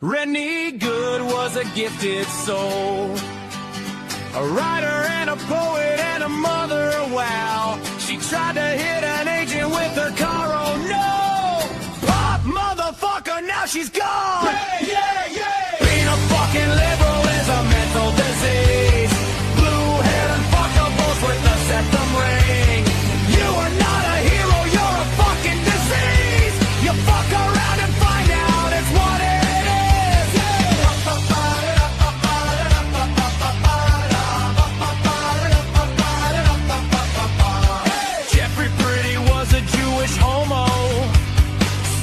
Rennie Good was a gifted soul, a writer and a poet and a mother, wow. She tried to hit an agent with her car, oh no! Pop, motherfucker, now she's gone! Yeah, yeah, yeah! Being a fucking liberal is a mental disease. Blue-haired and fuckables with the septum ring. You are not a hero, you're a fucking disease! You fuck around and find out it's what it is! Jeffrey Pretty was a Jewish homo.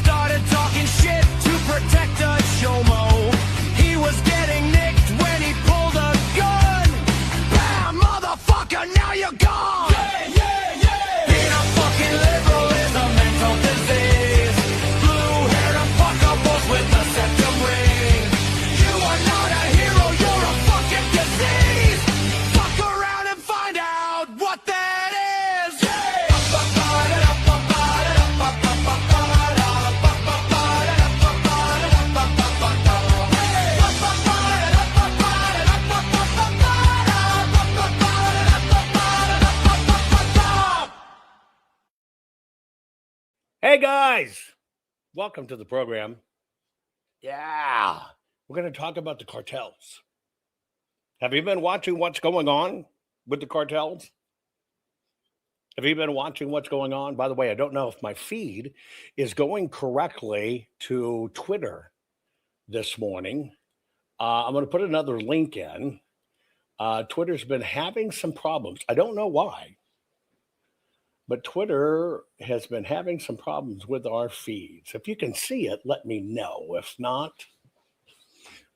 Started talking shit to protect a chomo. He was getting nicked when he pulled a gun. Bam, motherfucker, now you're gone! Yeah, yeah, yeah! Being a fucking liberal is a mental disease. Blue-haired and fuckables with the septum ring. You are not a hero, you're a fucking disease. Fuck around and find out what that is. Hey guys, welcome to the program. Yeah, we're going to talk about the cartels. Have you been watching what's going on with the cartels? Have you been watching what's going on? By the way, I don't know if my feed is going correctly to Twitter this morning. I'm going to put another link in. Twitter's been having some problems. I don't know why, but Twitter has been having some problems with our feeds. If you can see it, let me know. If not,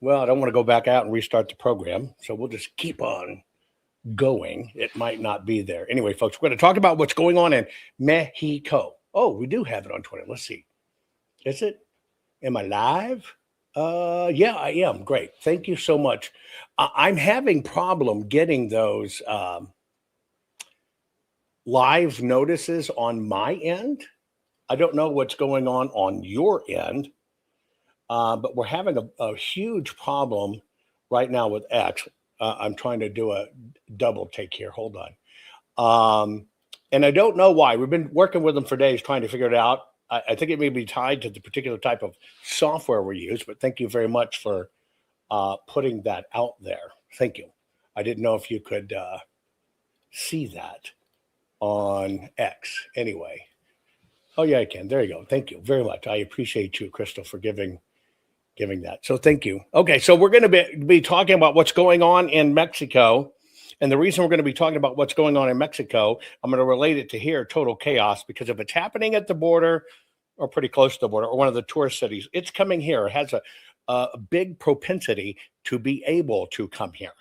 well, I don't want to go back out and restart the program, so we'll just keep on going. It might not be there. Anyway, folks, we're going to talk about what's going on in Mexico. Oh, we do have it on Twitter. Let's see. Is it? Am I live? Yeah, I am. Great. Thank you so much. I'm having problem getting those live notices on my end. I don't know what's going on your end, but we're having a huge problem right now with X. I'm trying to do a double take here. Hold on. And I don't know why. We've been working with them for days trying to figure it out. I think it may be tied to the particular type of software we use, but thank you very much for putting that out there. Thank you. I didn't know if you could see that on X. Anyway. Oh, yeah, I can. There you go. Thank you very much. I appreciate you, Crystal, for giving that. So thank you. Okay, so we're going to be talking about what's going on in Mexico. And the reason we're going to be talking about what's going on in Mexico, I'm going to relate it to here, total chaos, because if it's happening at the border or pretty close to the border or one of the tourist cities, it's coming here. It has a big propensity to be able to come here.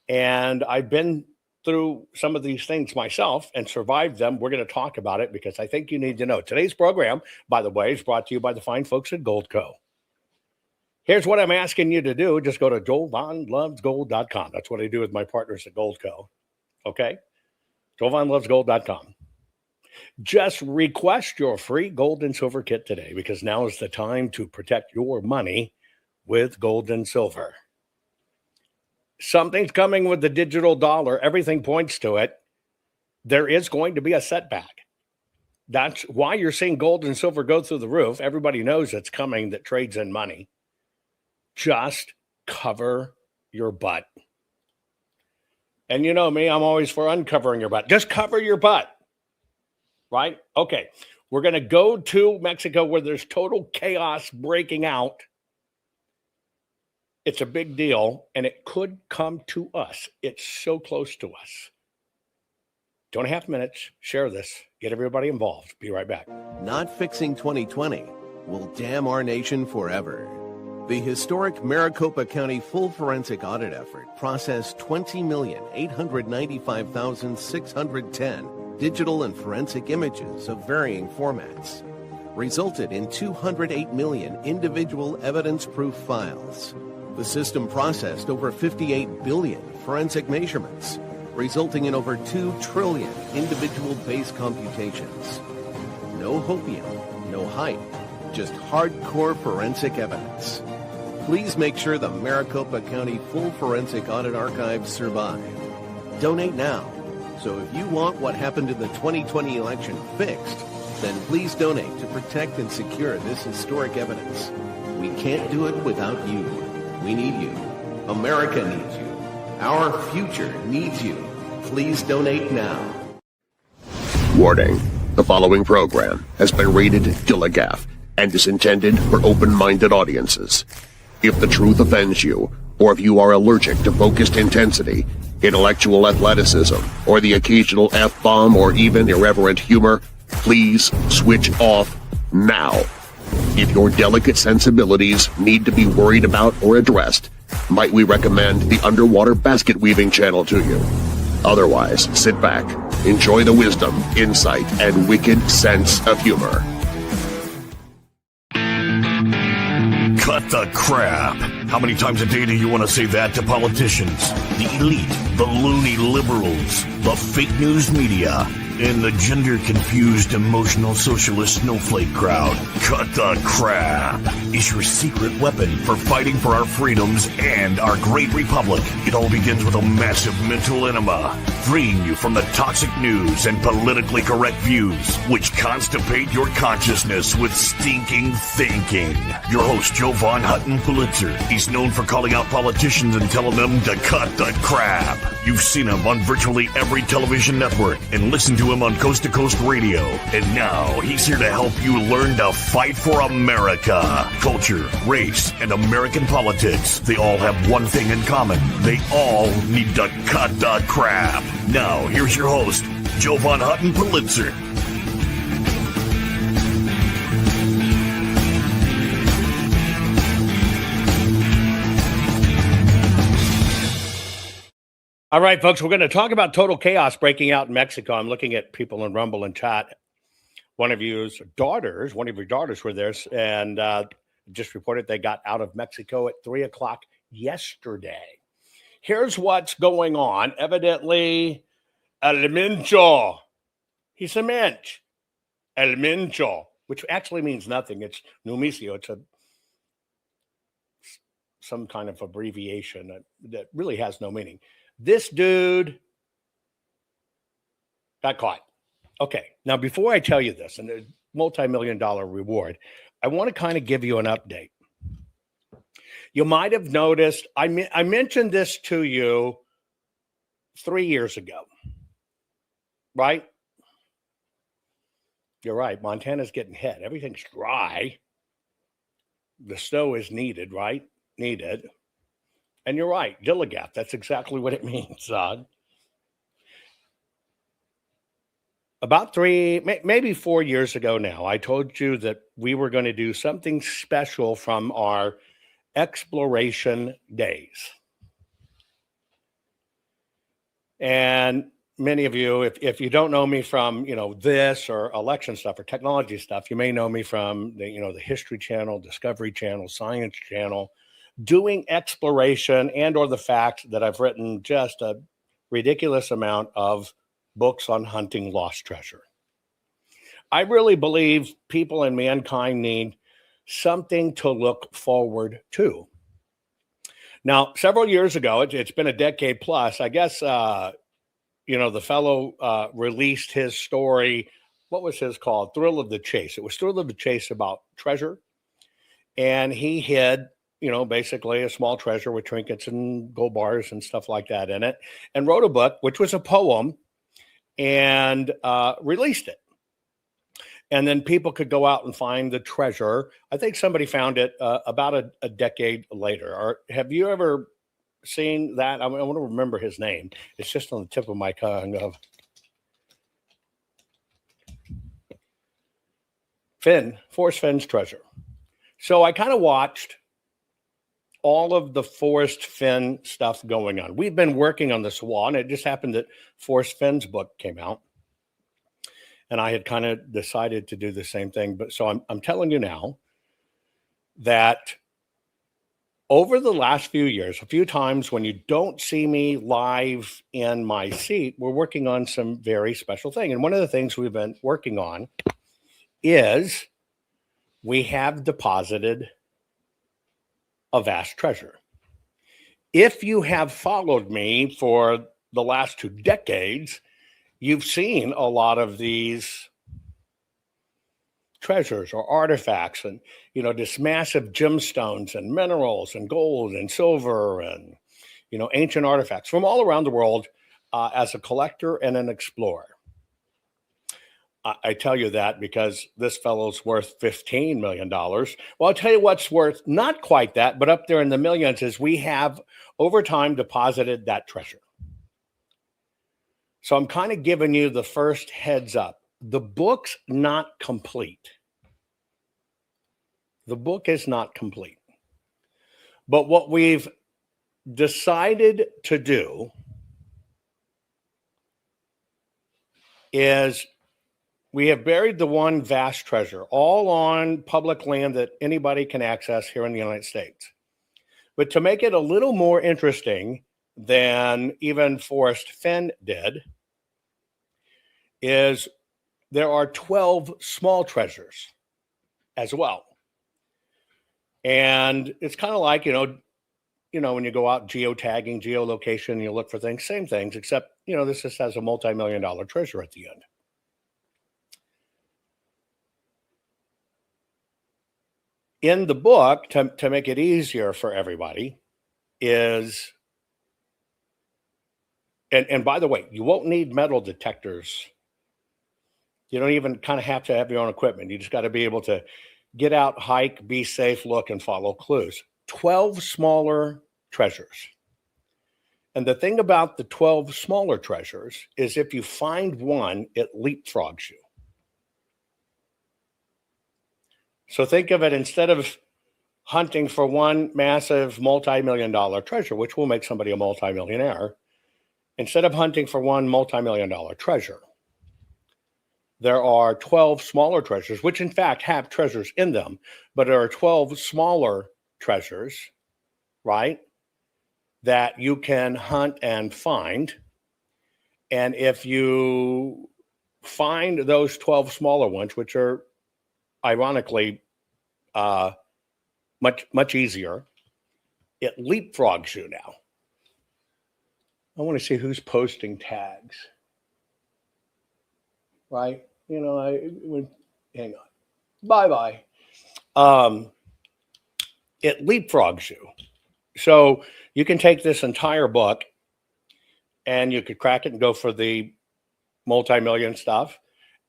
And I've been through some of these things myself and survived them. We're going to talk about it because I think you need to know. Today's program, by the way, is brought to you by the fine folks at Goldco. Here's what I'm asking you to do. Just go to jovanlovesgold.com. That's what I do with my partners at Goldco. Okay? jovanlovesgold.com. Just request your free gold and silver kit today because now is the time to protect your money with gold and silver. Something's coming with the digital dollar. Everything points to it. There is going to be a setback. That's why you're seeing gold and silver go through the roof. Everybody knows it's coming that trades in money. Just cover your butt. And you know me, I'm always for uncovering your butt. Just cover your butt. Right? Okay. We're going to go to Mexico where there's total chaos breaking out. It's a big deal, and it could come to us. It's so close to us. 2.5 minutes. Share this. Get everybody involved. Be right back. Not fixing 2020 will damn our nation forever. The historic Maricopa County full forensic audit effort processed 20,895,610 digital and forensic images of varying formats, resulted in 208 million individual evidence-proof files. The system processed over 58 billion forensic measurements, resulting in over 2 trillion individual base computations. No hopium, no hype, just hardcore forensic evidence. Please make sure the Maricopa County Full Forensic Audit Archives survive. Donate now. So if you want what happened in the 2020 election fixed, then please donate to protect and secure this historic evidence. We can't do it without you. We need you. America needs you. Our future needs you. Please donate now. Warning. The following program has been rated Gilligaff and is intended for open-minded audiences. If the truth offends you, or if you are allergic to focused intensity, intellectual athleticism, or the occasional F-bomb or even irreverent humor, please switch off now. If your delicate sensibilities need to be worried about or addressed, might we recommend the Underwater Basket Weaving channel to you? Otherwise, sit back, enjoy the wisdom, insight, and wicked sense of humor. Cut the crap. How many times a day do you want to say that to politicians, the elite, the loony liberals, the fake news media, and the gender-confused, emotional socialist snowflake crowd? Cut the crap is your secret weapon for fighting for our freedoms and our great republic. It all begins with a massive mental enema, freeing you from the toxic news and politically correct views, which constipate your consciousness with stinking thinking. Your host, Jovan Hutton Pulitzer. He's known for calling out politicians and telling them to cut the crap. You've seen him on virtually every television network and listened to him on Coast to Coast Radio. And now he's here to help you learn to fight for America. Culture, race, and American politics. They all have one thing in common. They all need to cut the crap. Now, here's your host, Jovan Hutton Pulitzer. All right, folks, we're going to talk about total chaos breaking out in Mexico. I'm looking at people in Rumble and chat. One of your daughters were there and just reported they got out of Mexico at 3 o'clock yesterday. Here's what's going on. Evidently, El Mincho. He's a mensch. El Mincho, which actually means nothing. It's numicio. It's some kind of abbreviation that really has no meaning. This dude got caught. Okay, now before I tell you this, and a multi-million-dollar reward, I want to kind of give you an update. You might have noticed, I mentioned this to you 3 years ago, right? You're right, Montana's getting hit. Everything's dry. The snow is needed, right? Needed. And you're right, Gilligaff. That's exactly what it means, son. About 3, maybe 4 years ago now, I told you that we were going to do something special from our exploration days. And many of you, if you don't know me from, this or election stuff or technology stuff, you may know me from the History Channel, Discovery Channel, Science Channel, doing exploration and or the fact that I've written just a ridiculous amount of books on hunting lost treasure. I really believe people and mankind need something to look forward to. Now, several years ago, it's been a decade plus, I guess, the fellow released his story. What was his called? Thrill of the Chase. It was Thrill of the Chase about treasure. And he hid basically a small treasure with trinkets and gold bars and stuff like that in it, and wrote a book, which was a poem, and released it. And then people could go out and find the treasure. I think somebody found it about a decade later. Or have you ever seen that? I want to remember his name. It's just on the tip of my tongue. Of Forrest Fenn's treasure. So I kind of watched all of the Forrest Fenn stuff going on. We've been working on this wall, and it just happened that Forrest Fenn's book came out. And I had kind of decided to do the same thing. But so I'm telling you now that over the last few years, a few times when you don't see me live in my seat, we're working on some very special thing. And one of the things we've been working on is we have deposited a vast treasure. If you have followed me for the last 2 decades, you've seen a lot of these treasures or artifacts and, this massive gemstones and minerals and gold and silver and, ancient artifacts from all around the world as a collector and an explorer. I tell you that because this fellow's worth $15 million. Well, I'll tell you what's worth not quite that, but up there in the millions is we have over time deposited that treasure. So I'm kind of giving you the first heads up. The book's not complete. The book is not complete. But what we've decided to do is we have buried the one vast treasure, all on public land that anybody can access here in the United States. But to make it a little more interesting than even Forrest Fenn did, is there are 12 small treasures as well. And it's kind of like, when you go out geotagging, geolocation, you look for things, same things, except, this just has a multi-million-dollar treasure at the end. In the book, to make it easier for everybody, is, and by the way, you won't need metal detectors. You don't even kind of have to have your own equipment. You just got to be able to get out, hike, be safe, look, and follow clues. 12 smaller treasures. And the thing about the 12 smaller treasures is if you find one, it leapfrogs you. So think of it, instead of hunting for one massive multi-million-dollar treasure, which will make somebody a multi-millionaire, instead of hunting for one multi-million-dollar treasure, there are 12 smaller treasures, which in fact have treasures in them, but there are 12 smaller treasures, right, that you can hunt and find. And if you find those 12 smaller ones, which are ironically much easier, it leapfrogs you now. I want to see who's posting tags, right? Hang on. Bye-bye. It leapfrogs you. So you can take this entire book and you could crack it and go for the multi-million stuff,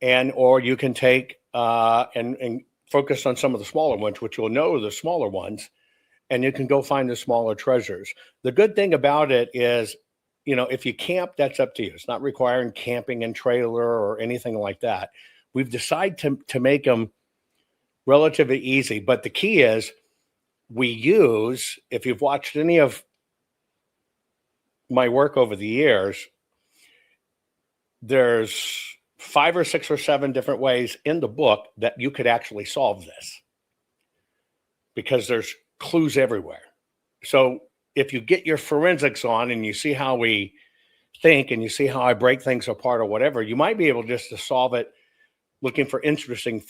or you can take and focus on some of the smaller ones, which you'll know are the smaller ones, and you can go find the smaller treasures. The good thing about it is, if you camp, that's up to you. It's not requiring camping and trailer or anything like that. We've decided to make them relatively easy, but the key is we use, if you've watched any of my work over the years, there's 5 or 6 or 7 different ways in the book that you could actually solve this, because there's clues everywhere. So if you get your forensics on and you see how we think and you see how I break things apart or whatever, you might be able just to solve it looking for interesting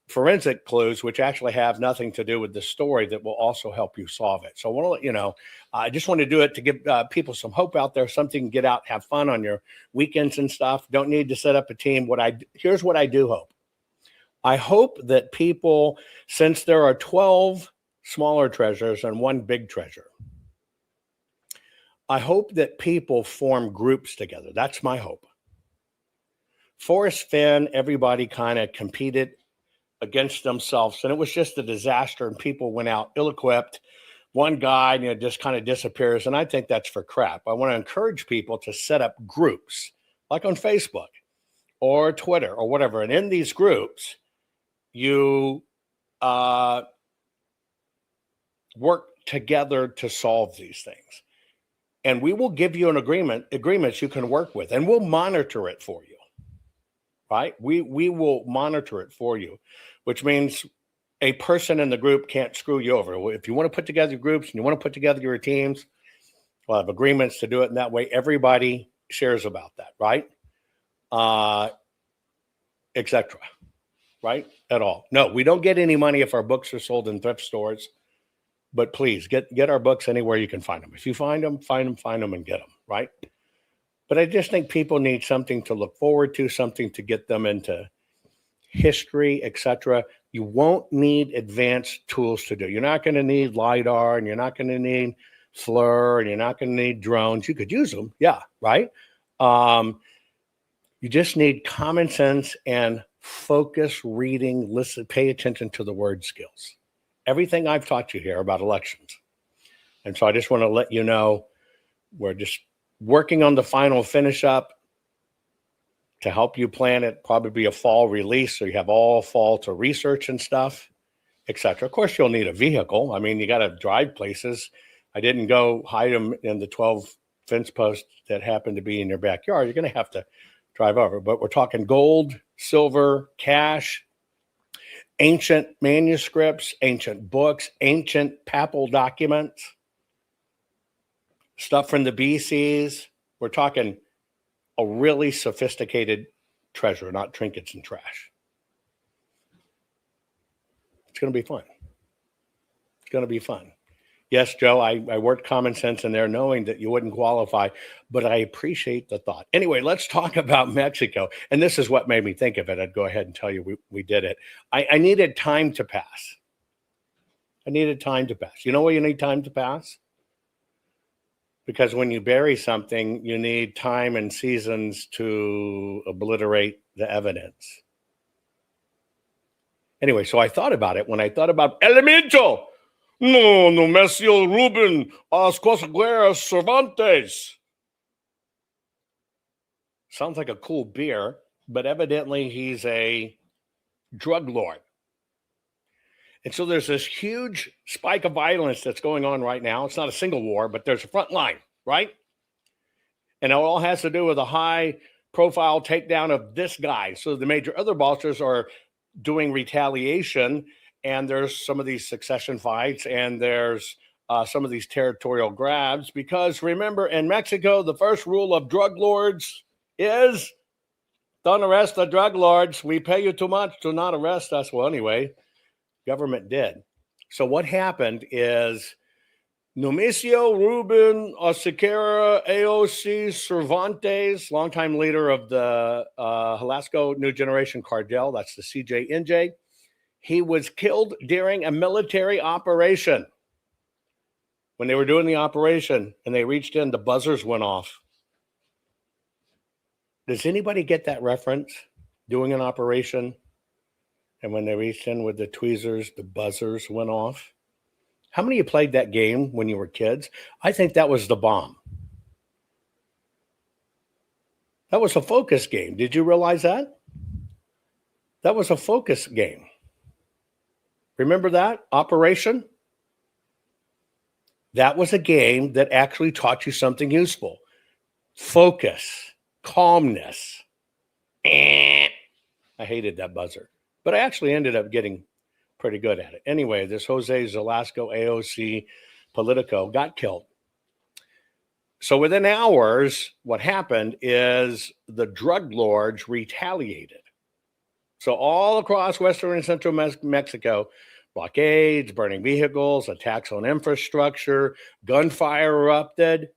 forensic clues, which actually have nothing to do with the story, that will also help you solve it. So I want to let you know, I just want to do it to give people some hope out there, something to get out, have fun on your weekends and stuff. Don't need to set up a team. Here's what I do hope. I hope that people, since there are 12 smaller treasures and one big treasure, I hope that people form groups together. That's my hope. Forrest Fenn, everybody kind of competed against themselves, and it was just a disaster, and people went out ill-equipped. One guy, just kind of disappears, and I think that's for crap. I want to encourage people to set up groups, like on Facebook or Twitter or whatever, and in these groups, you work together to solve these things. And we will give you agreements you can work with, and we'll monitor it for you. Right? We will monitor it for you, which means a person in the group can't screw you over. If you want to put together your groups and you want to put together your teams, we'll have agreements to do it in that way. Everybody shares about that, right? Etc. Right? At all. No, we don't get any money if our books are sold in thrift stores. But please get our books anywhere you can find them. If you find them, and get them, right? But I just think people need something to look forward to, something to get them into history, etc. You won't need advanced tools to do. You're not going to need LiDAR, and you're not going to need FLIR, and you're not going to need drones. You could use them, yeah, right? You just need common sense and focus, reading, listen, pay attention to the word skills. Everything I've taught you here about elections. And so I just want to let you know we're just working on the final finish up to help you plan it. Probably be a fall release, so you have all fall to research and stuff, etc. Of course, you'll need a vehicle. I mean, you got to drive places. I didn't go hide them in the 12 fence posts that happen to be in your backyard. You're going to have to drive over. But we're talking gold, silver, cash, ancient manuscripts, ancient books, ancient papal documents, stuff from the BCs. We're talking a really sophisticated treasure, not trinkets and trash. It's going to be fun. It's going to be fun. Yes, Joe, I worked common sense in there knowing that you wouldn't qualify, but I appreciate the thought. Anyway, let's talk about Mexico. And this is what made me think of it. I'd go ahead and tell you we did it. I needed time to pass. I needed time to pass. You know why you need time to pass? Because when you bury something, you need time and seasons to obliterate the evidence. Anyway, so I thought about it when I thought about Elemento. No, Mesio Ruben, Cosgueras Cervantes. Sounds like a cool beer, but evidently he's a drug lord. And so there's this huge spike of violence that's going on right now. It's not a single war, but there's a front line, right? And it all has to do with a high profile takedown of this guy. So the major other bosses are doing retaliation. And there's some of these succession fights, and there's some of these territorial grabs. Because remember, in Mexico, the first rule of drug lords is don't arrest the drug lords. We pay you too much to not arrest us. Well, anyway, government did. So what happened is Numicio Ruben Osequera AOC Cervantes, longtime leader of the Jalisco New Generation Cartel, that's the CJNJ, he was killed during a military operation. When they were doing the operation and they reached in, the buzzers went off. Does anybody get that reference? Doing an operation, and when they reached in with the tweezers, the buzzers went off. How many of you played that game when you were kids? I think that was the bomb. That was a focus game. Did you realize that? That was a focus game. Remember that? Operation? That was a game that actually taught you something useful. Focus, calmness. I hated that buzzer, but I actually ended up getting pretty good at it. Anyway, this Jose Velasco AOC Politico got killed. So within hours, what happened is the drug lords retaliated. So all across Western and Central Mexico, blockades, burning vehicles, attacks on infrastructure, gunfire erupted.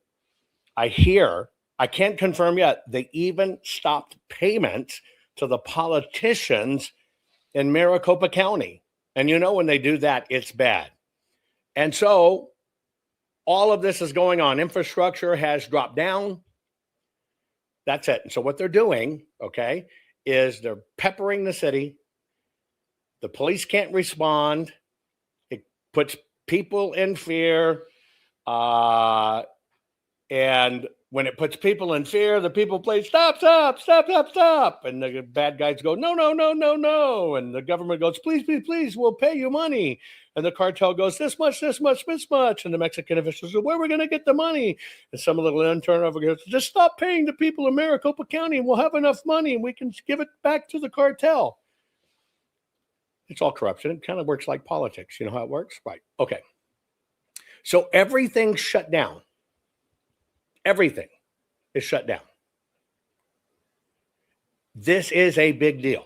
I can't confirm yet, they even stopped payments to the politicians in Maricopa County. And you know when they do that, it's bad. And so all of this is going on. Infrastructure has dropped down. That's it. And so what they're doing, okay, is they're peppering the city. The police can't respond. It puts people in fear. And when it puts people in fear, the people play, stop. And the bad guys go, no. And the government goes, please, we'll pay you money. And the cartel goes, this much. And the Mexican officials go, where are we going to get the money? And some little intern over goes, just stop paying the people in Maricopa County and we'll have enough money and we can give it back to the cartel. It's all corruption. It kind of works like politics. You know how it works? Right. Okay. So everything's shut down. Everything is shut down. This is a big deal.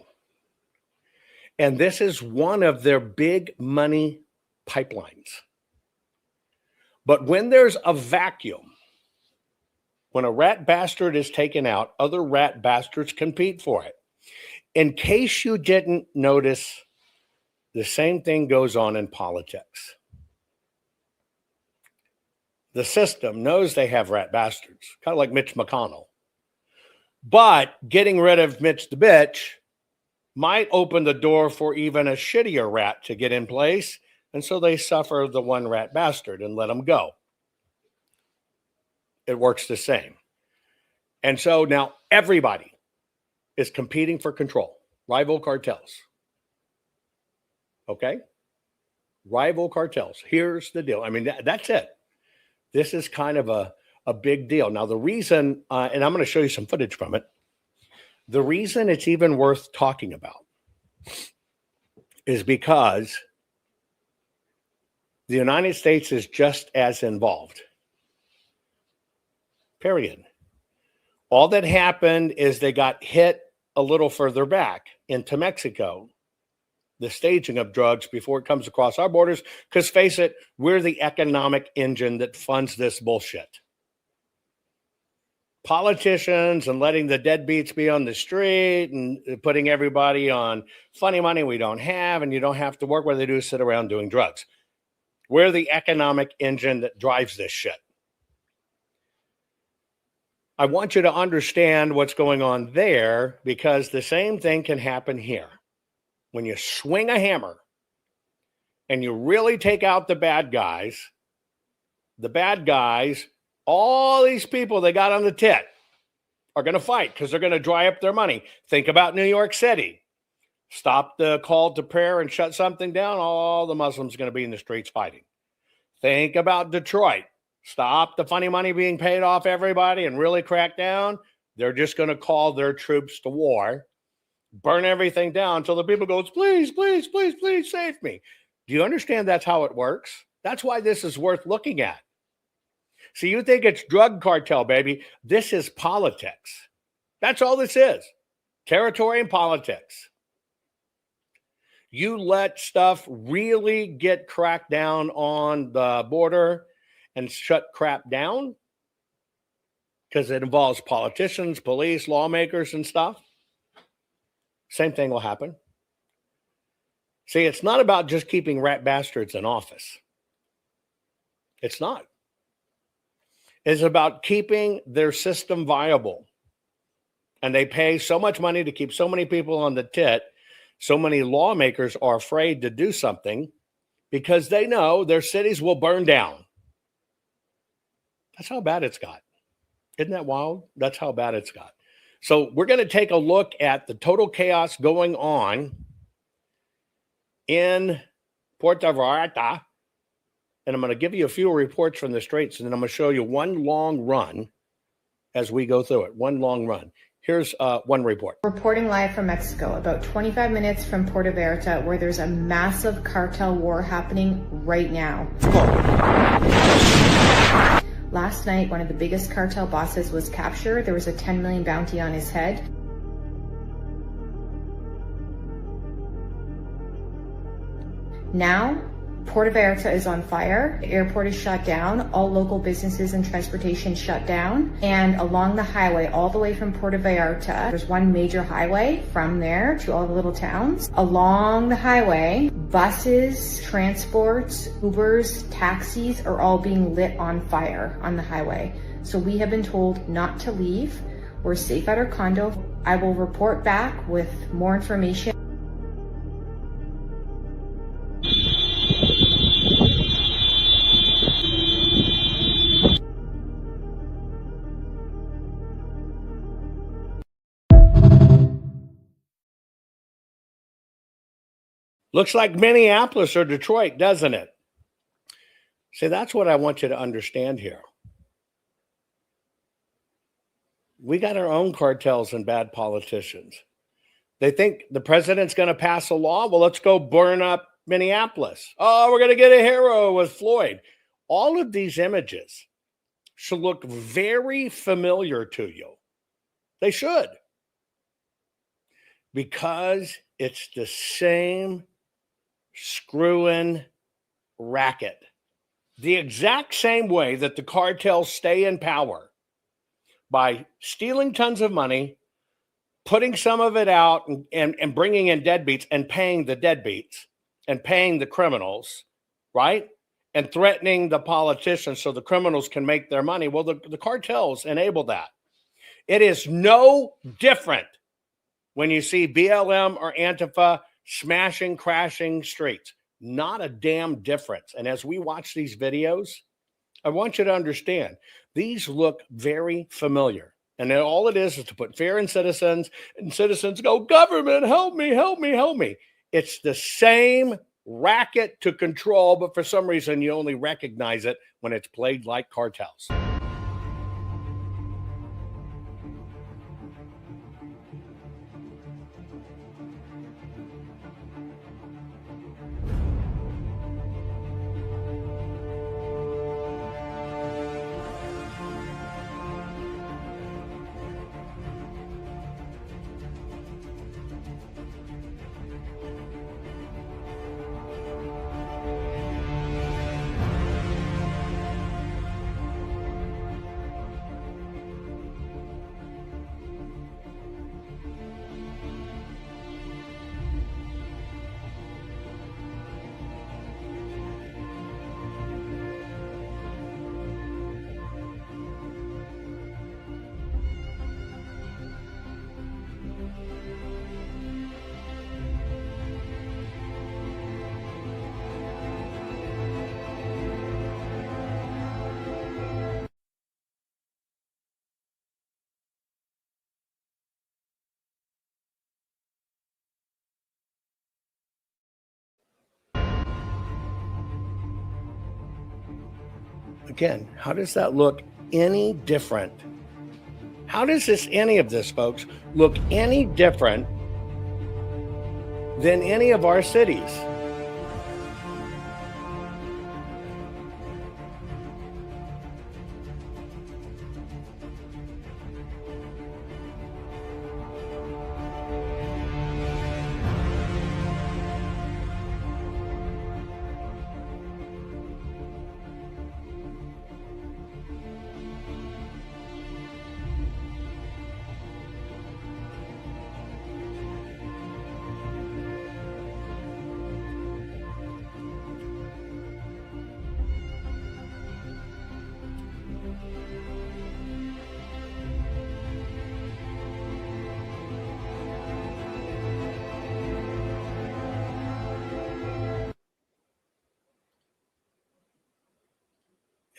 And this is one of their big money pipelines. But when there's a vacuum, when a rat bastard is taken out, other rat bastards compete for it. In case you didn't notice, the same thing goes on in politics. The system knows they have rat bastards, kind of like Mitch McConnell. But getting rid of Mitch the bitch might open the door for even a shittier rat to get in place. And so they suffer the one rat bastard and let him go. It works the same. And so now everybody is competing for control. Rival cartels. Okay? Rival cartels. Here's the deal. I mean, that's it. This is kind of a big deal. Now, the reason, and I'm going to show you some footage from it, the reason it's even worth talking about is because the United States is just as involved. Period. All that happened is they got hit a little further back into Mexico, the staging of drugs before it comes across our borders, because face it, we're the economic engine that funds this bullshit. Politicians and letting the deadbeats be on the street and putting everybody on funny money we don't have, and you don't have to work. What they do is sit around doing drugs. We're the economic engine that drives this shit. I want you to understand what's going on there, because the same thing can happen here. When you swing a hammer and you really take out the bad guys, all these people they got on the tit are going to fight because they're going to dry up their money. Think about New York City. Stop the call to prayer and shut something down, all the Muslims are going to be in the streets fighting. Think about Detroit. Stop the funny money being paid off everybody and really crack down. They're just going to call their troops to war, burn everything down until the people goes, please, please, please, please save me. Do you understand that's how it works? That's why this is worth looking at. So you think it's drug cartel, baby. This is politics. That's all this is. Territory and politics. You let stuff really get cracked down on the border and shut crap down because it involves politicians, police, lawmakers, and stuff. Same thing will happen. See, it's not about just keeping rat bastards in office. It's not. It's about keeping their system viable. And they pay so much money to keep so many people on the tit. So many lawmakers are afraid to do something because they know their cities will burn down. That's how bad it's got. Isn't that wild? That's how bad it's got. So we're going to take a look at the total chaos going on in Puerto Vallarta. And I'm going to give you a few reports from the streets, and then I'm going to show you one long run as we go through it. One long run. Here's one report. Reporting live from Mexico, about 25 minutes from Puerto Vallarta, where there's a massive cartel war happening right now. Last night, one of the biggest cartel bosses was captured. There was a 10 million bounty on his head. Now, Puerto Vallarta is on fire. The airport is shut down. All local businesses and transportation shut down. And along the highway, all the way from Puerto Vallarta, there's one major highway from there to all the little towns. Along the highway, buses, transports, Ubers, taxis are all being lit on fire on the highway. So we have been told not to leave. We're safe at our condo. I will report back with more information. Looks like Minneapolis or Detroit, doesn't it? See, that's what I want you to understand here. We got our own cartels and bad politicians. They think the president's going to pass a law. Well, let's go burn up Minneapolis. Oh, we're going to get a hero with Floyd. All of these images should look very familiar to you. They should. Because it's the same screwing racket the exact same way that the cartels stay in power by stealing tons of money, putting some of it out and bringing in deadbeats and paying the deadbeats and paying the criminals, right? And threatening the politicians so the criminals can make their money. Well, the cartels enable that. It is no different when you see BLM or Antifa smashing, crashing streets. Not a damn difference. And as we watch these videos, I want you to understand, these look very familiar. And then all it is to put fear in citizens, and citizens go, government, help me, help me, help me. It's the same racket to control, but for some reason you only recognize it when it's played like cartels. Again, how does that look any different? How does any of this, folks, look any different than any of our cities?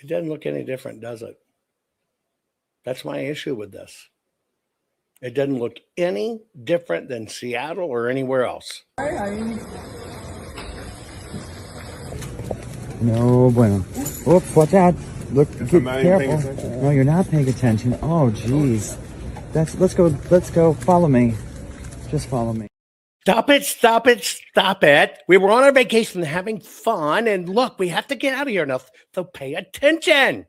It doesn't look any different, does it? That's my issue with this. It doesn't look any different than Seattle or anywhere else. No bueno. Oops, watch out. Look, careful. No, you're not paying attention. Oh, jeez. Let's go. Follow me. Just follow me. Stop it, stop it, stop it. We were on our vacation having fun, and look, we have to get out of here now, so pay attention.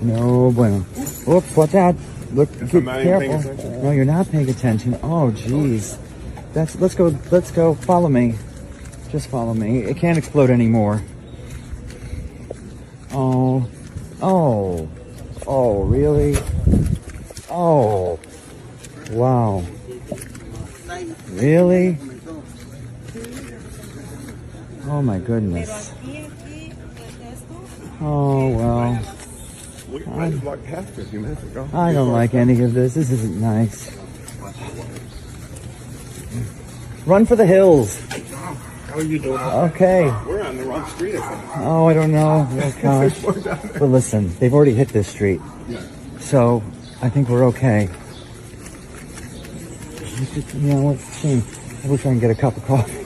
No bueno. Oops, watch out. Look, careful. No, you're not paying attention. Oh, jeez. Let's go. Follow me. Just follow me. It can't explode anymore. Oh, really? Oh, wow. Really? Oh my goodness. Oh, well. I walked past it a few minutes ago. I don't like any of this. This isn't nice. Run for the hills. How are you doing? Okay. We're on the wrong street, I think. Oh, I don't know. Oh, gosh. But listen, they've already hit this street. Yeah. So, I think we're okay. You know, let's see. I wish I can get a cup of coffee.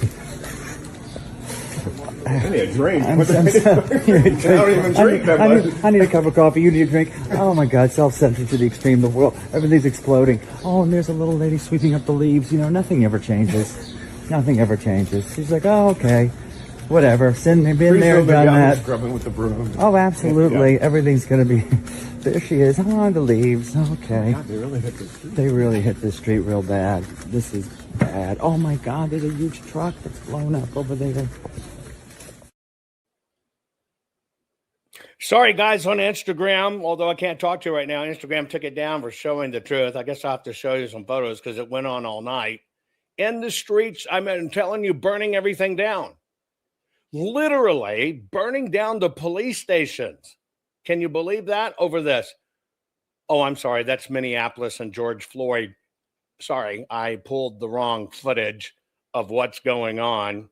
I need a drink. I don't even drink that much. I need a cup of coffee. You need a drink. Oh my God, self-centered to the extreme. The world, everything's exploding. Oh, and there's a little lady sweeping up the leaves. You know, nothing ever changes. Nothing ever changes. She's like, oh, okay. Whatever. Been there, done that. Scrubbing with the broom. Oh, absolutely. Everything's going to be... There she is. Oh, the leaves. Okay. God, they really hit the street. They really hit the street real bad. This is bad. Oh, my God. There's a huge truck that's blown up over there. Sorry, guys, on Instagram, although I can't talk to you right now, Instagram took it down for showing the truth. I guess I'll have to show you some photos because it went on all night. In the streets, I'm telling you, burning everything down. Literally burning down the police stations. Can you believe that over this? Oh, I'm sorry. That's Minneapolis and George Floyd. Sorry, I pulled the wrong footage of what's going on.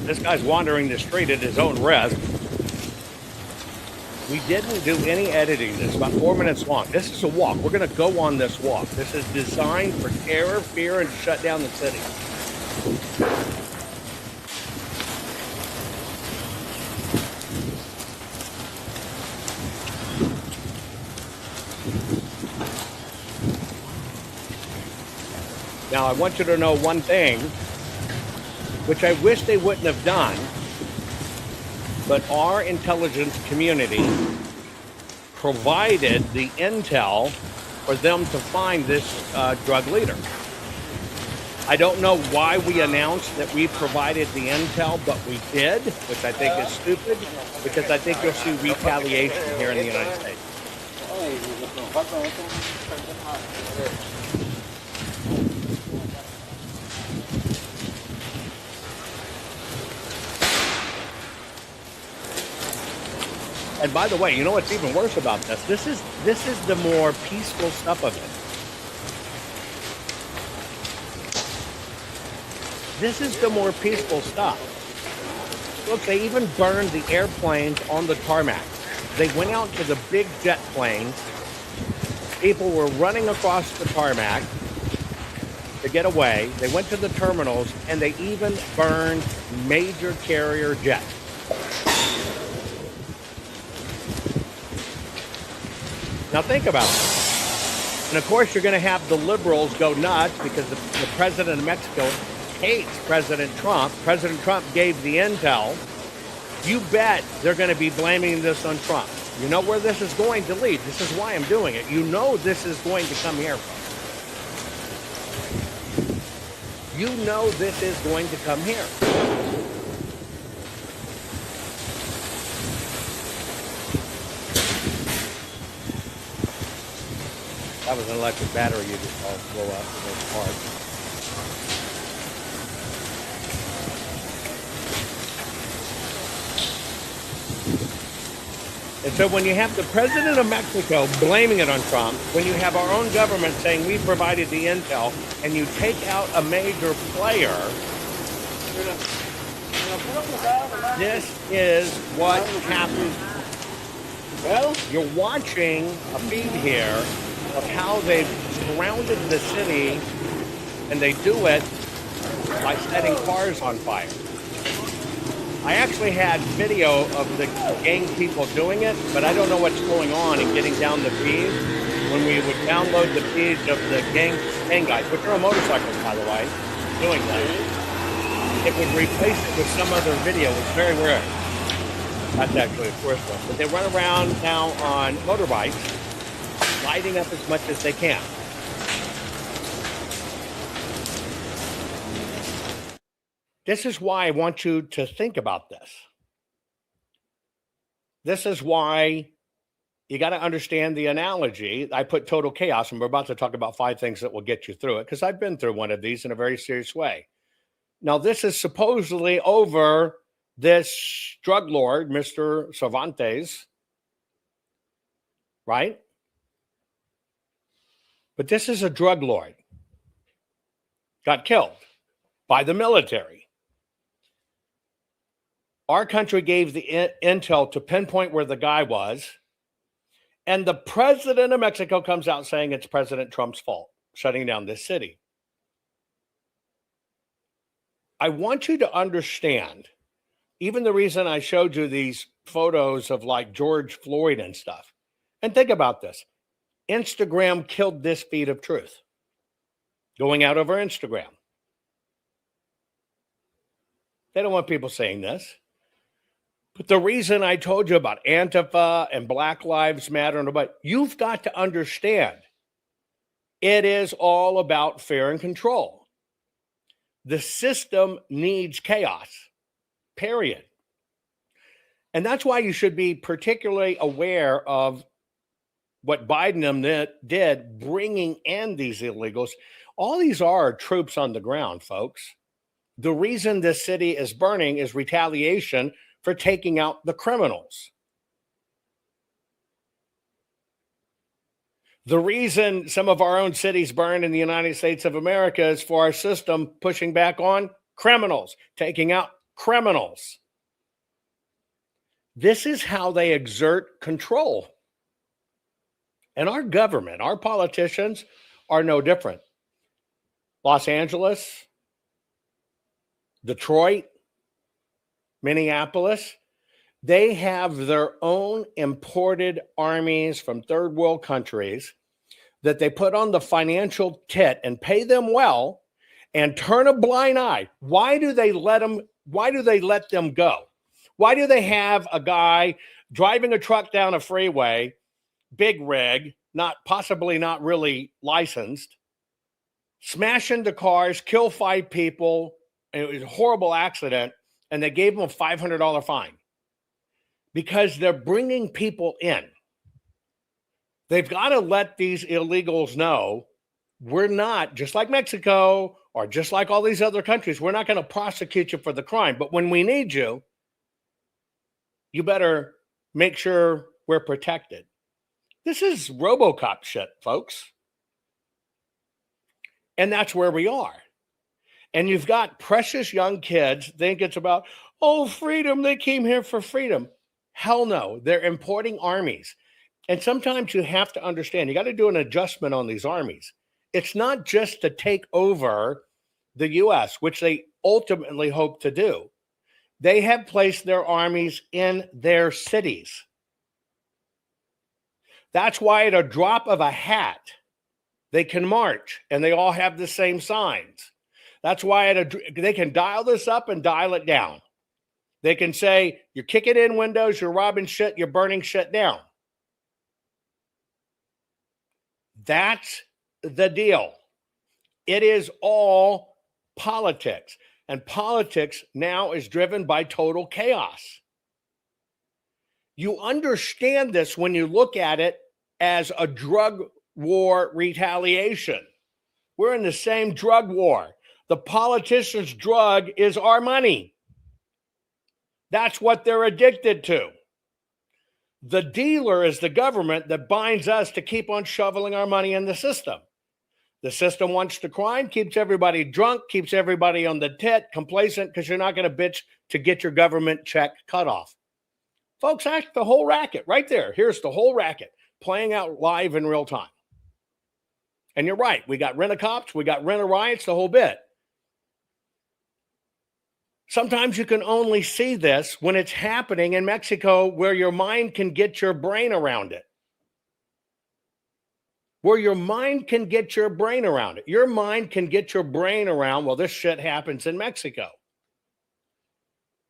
This guy's wandering the street at his own risk. We didn't do any editing. It's about 4 minutes long. This is a walk. We're going to go on this walk. This is designed for terror, fear, and to shut down the city. Now, I want you to know one thing, which I wish they wouldn't have done, but our intelligence community provided the intel for them to find this drug leader. I don't know why we announced that we provided the intel, but we did, which I think is stupid, because I think you'll see retaliation here in the United States. And by the way, you know what's even worse about this? This is the more peaceful stuff of it. This is the more peaceful stuff. Look, they even burned the airplanes on the tarmac. They went out to the big jet planes. People were running across the tarmac to get away. They went to the terminals, and they even burned major carrier jets. Now think about it. And of course, you're going to have the liberals go nuts because the president of Mexico hates President Trump. President Trump gave the intel. You bet they're going to be blaming this on Trump. You know where this is going to lead. This is why I'm doing it. You know this is going to come here. You know this is going to come here. That was an electric battery you just saw blow up with those parts. And so when you have the president of Mexico blaming it on Trump, when you have our own government saying we provided the intel, and you take out a major player, this is what happens. Well, you're watching a feed here of how they've surrounded the city, and they do it by setting cars on fire. I actually had video of the gang people doing it, but I don't know what's going on in getting down the feed. When we would download the feed of the gang guys, which are on motorcycles, by the way, doing that, it would replace it with some other video. It's very rare. That's actually a first one. But they run around now on motorbikes, lighting up as much as they can. This is why I want you to think about this. This is why you got to understand the analogy. I put total chaos, and we're about to talk about 5 things that will get you through it, because I've been through one of these in a very serious way. Now, this is supposedly over this drug lord, Mr. Cervantes, right? But this is a drug lord. Got killed by the military. Our country gave the intel to pinpoint where the guy was. And the president of Mexico comes out saying it's President Trump's fault. shutting down this city. I want you to understand, even the reason I showed you these photos of like George Floyd and stuff. And think about this. Instagram killed this feed of truth going out over Instagram. They don't want people saying this. But the reason I told you about Antifa and Black Lives Matter, and you've got to understand, it is all about fear and control. The system needs chaos, period. And that's why you should be particularly aware of what Biden did, bringing in these illegals. All these are troops on the ground, folks. The reason this city is burning is retaliation for taking out the criminals. The reason some of our own cities burn in the United States of America is for our system pushing back on criminals, taking out criminals. This is how they exert control. And our government, our politicians are no different. Los Angeles, Detroit, Minneapolis, they have their own imported armies from third world countries that they put on the financial tit and pay them well and turn a blind eye. Why do they let them go? Why do they have a guy driving a truck down a freeway, big rig, possibly not really licensed, smash into cars, kill 5 people? It was a horrible accident, and they gave him a $500 fine because they're bringing people in. They've got to let these illegals know we're not, just like Mexico or just like all these other countries, we're not going to prosecute you for the crime. But when we need you, you better make sure we're protected. This is RoboCop shit, folks. And that's where we are. And you've got precious young kids think it's about, oh, freedom. They came here for freedom. Hell no. They're importing armies. And sometimes you have to understand, you got to do an adjustment on these armies. It's not just to take over the U.S., which they ultimately hope to do. They have placed their armies in their cities. That's why at a drop of a hat, they can march and they all have the same signs. That's why they can dial this up and dial it down. They can say, you're kicking in windows, you're robbing shit, you're burning shit down. That's the deal. It is all politics. And politics now is driven by total chaos. You understand this when you look at it as a drug war retaliation. We're in the same drug war. The politician's drug is our money. That's what they're addicted to. The dealer is the government that binds us to keep on shoveling our money in the system. The system wants to crime, keeps everybody drunk, keeps everybody on the tit, complacent, because you're not going to bitch to get your government check cut off. Folks, that's the whole racket right there. Here's the whole racket playing out live in real time. And you're right. We got rent-a-cops, we got rent-a-riots, the whole bit. Sometimes you can only see this when it's happening in Mexico, where your mind can get your brain around it. Where your mind can get your brain around it. Your mind can get your brain around, well, this shit happens in Mexico.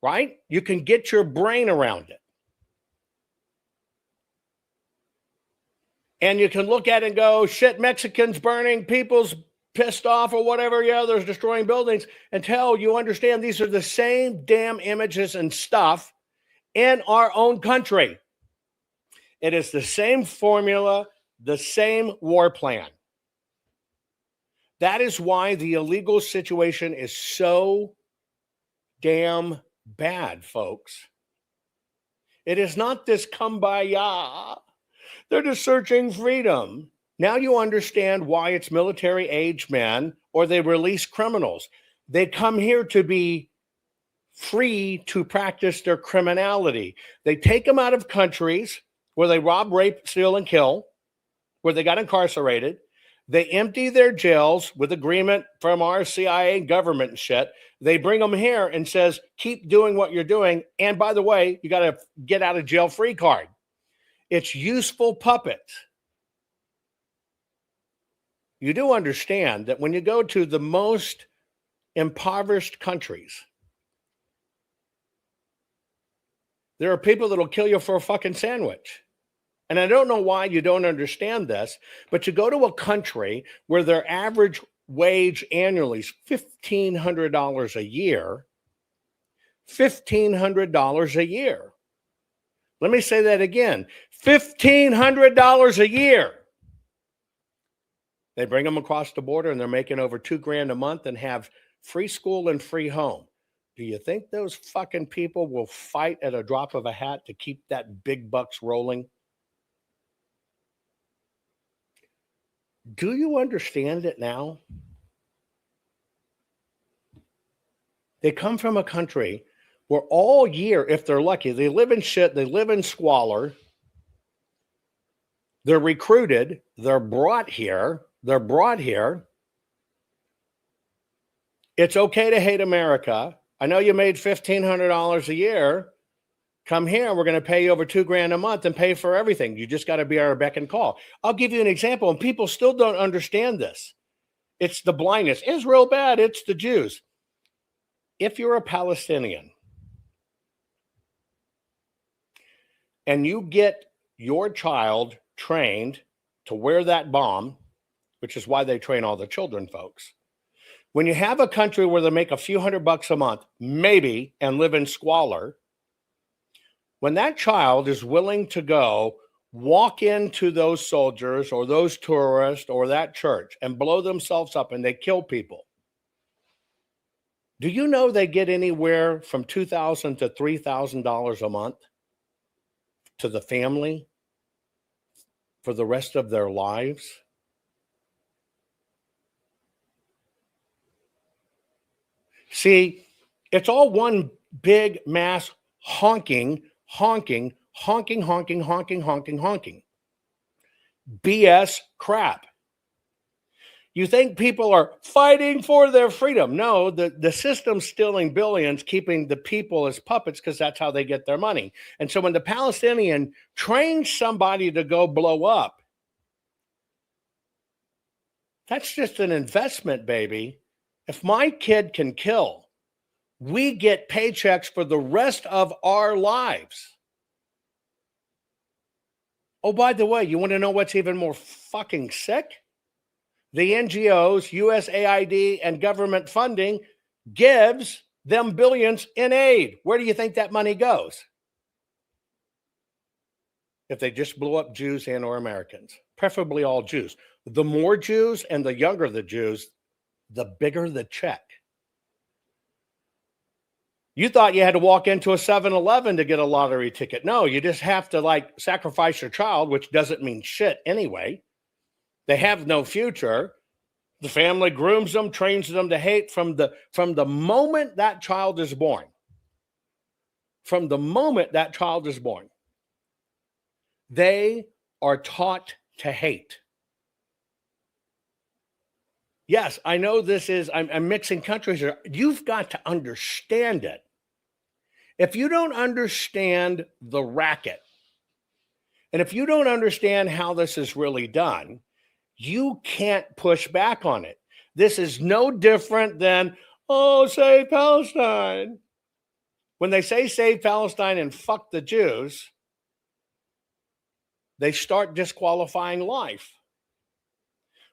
Right? You can get your brain around it. And you can look at it and go, shit, Mexicans burning, people's pissed off or whatever, yeah, there's destroying buildings, until you understand these are the same damn images and stuff in our own country. It is the same formula, the same war plan. That is why the illegal situation is so damn bad, folks. It is not this kumbaya. They're just searching freedom. Now you understand why it's military age men, or they release criminals. They come here to be free to practice their criminality. They take them out of countries where they rob, rape, steal, and kill, where they got incarcerated. They empty their jails with agreement from our CIA government and shit. They bring them here and says, keep doing what you're doing. And by the way, you got to get out of jail free card. It's useful puppets. You do understand that when you go to the most impoverished countries, there are people that will kill you for a fucking sandwich. And I don't know why you don't understand this, but you go to a country where their average wage annually is $1,500 a year. $1,500 a year. Let me say that again. $1,500 a year. They bring them across the border and they're making over $2,000 a month and have free school and free home. Do you think those fucking people will fight at a drop of a hat to keep that big bucks rolling? Do you understand it now? They come from a country where all year, if they're lucky, they live in shit, they live in squalor. They're recruited, they're brought here. It's okay to hate America. I know you made $1,500 a year. Come here, we're going to pay you over $2,000 a month and pay for everything. You just got to be our beck and call. I'll give you an example, and people still don't understand this. It's the blindness. Israel bad, it's the Jews. If you're a Palestinian and you get your child trained to wear that bomb, which is why they train all the children, folks. When you have a country where they make a few $100 a month, maybe, and live in squalor, when that child is willing to go walk into those soldiers or those tourists or that church and blow themselves up and they kill people, do you know they get anywhere from $2,000 to $3,000 a month to the family for the rest of their lives? See, it's all one big mass honking. BS crap. You think people are fighting for their freedom. No, the system's stealing billions, keeping the people as puppets because that's how they get their money. And so when the Palestinian trains somebody to go blow up, that's just an investment, baby. If my kid can kill, we get paychecks for the rest of our lives. Oh, by the way, you want to know what's even more fucking sick? The NGOs, USAID, and government funding gives them billions in aid. Where do you think that money goes? If they just blew up Jews and or Americans, preferably all Jews. The more Jews and the younger the Jews, the bigger the check. You thought you had to walk into a 7-Eleven to get a lottery ticket. No, you just have to sacrifice your child, which doesn't mean shit anyway. They have no future. The family grooms them, trains them to hate from the moment that child is born. From the moment that child is born, they are taught to hate. Yes, I know this is, I'm mixing countries here. You've got to understand it. If you don't understand the racket, and if you don't understand how this is really done, you can't push back on it. This is no different than, oh, save Palestine. When they say save Palestine and fuck the Jews, they start disqualifying life.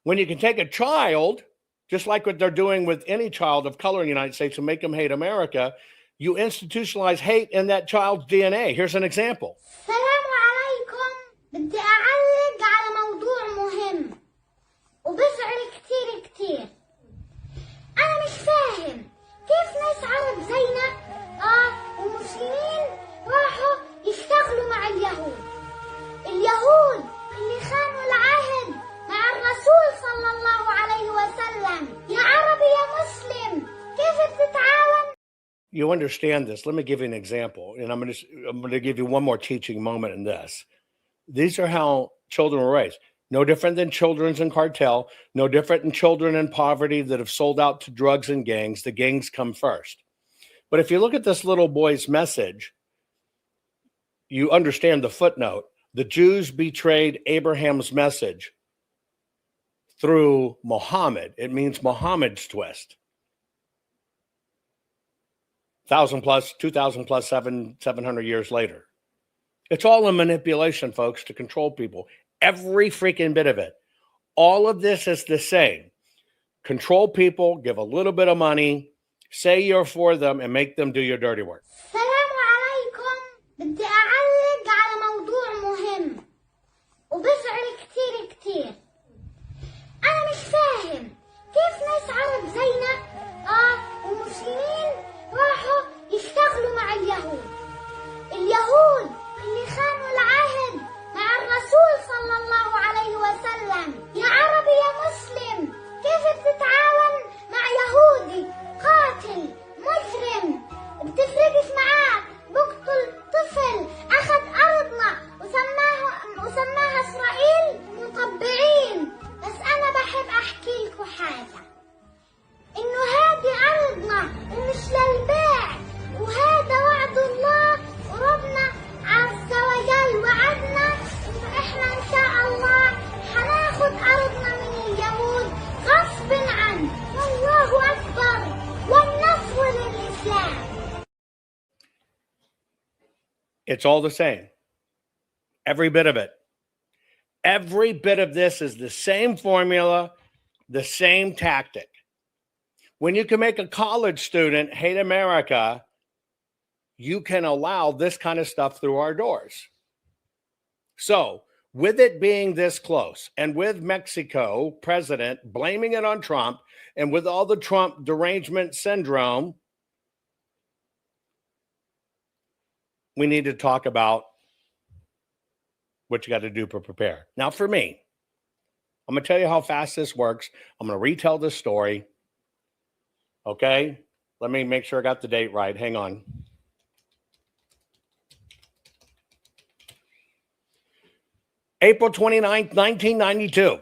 When you can take a child, just like what they're doing with any child of color in the United States, and make them hate America, you institutionalize hate in that child's DNA. Here's an example. السلام عليكم. بدي أعلق على موضوع مهم وبزعل كتير. أنا مش فاهم كيف ناس عرب زينا ومسلمين راحوا يشتغلوا مع اليهود اللي خانوا العهد مع الرسول صلى الله عليه وسلم. يا عربي يا مسلم كيف بتتعاون؟ You understand this. Let me give you an example. And I'm going to give you one more teaching moment in this. These are how children were raised. No different than children in Cartel, no different than children in poverty that have sold out to drugs and gangs. The gangs come first. But if you look at this little boy's message, you understand the footnote. The Jews betrayed Abraham's message through Muhammad. It means Muhammad's twist. 1,000 plus, 2,000 plus, 700 years later. It's all a manipulation, folks, to control people. Every freaking bit of it. All of this is the same. Control people, give a little bit of money, say you're for them, and make them do your dirty work. السلام عليكم. بدي أعلق على موضوع مهم وبزعل كتير. أنا مش فاهم كيف ناس عرب زينا ومسلمين راحوا يشتغلوا مع اليهود. اليهود اللي خانوا العهد مع الرسول صلى الله عليه وسلم. يا عربي يا مسلم، كيف بتتعاون مع يهودي قاتل مجرم بتفرقش معاه، بقتل طفل أخذ أرضنا وسماها إسرائيل مطبعين. بس أنا بحب أحكي لكم حاجة، إنه هذه أرضنا ومش للبيع، وهذا وعد الله وربنا عز وجل وعدنا إنه إحنا إن شاء الله حناخد أرضنا من اليهود غصب عنه. والله أكبر والنصر للإسلام. It's all the same. Every bit of it. Every bit of this is the same formula, the same tactic. When you can make a college student hate America, you can allow this kind of stuff through our doors. So, with it being this close, and with Mexico president blaming it on Trump, and with all the Trump derangement syndrome, we need to talk about what you got to do to prepare. Now, for me, I'm going to tell you how fast this works. I'm going to retell this story. Okay? Let me make sure I got the date right. Hang on. April 29th, 1992.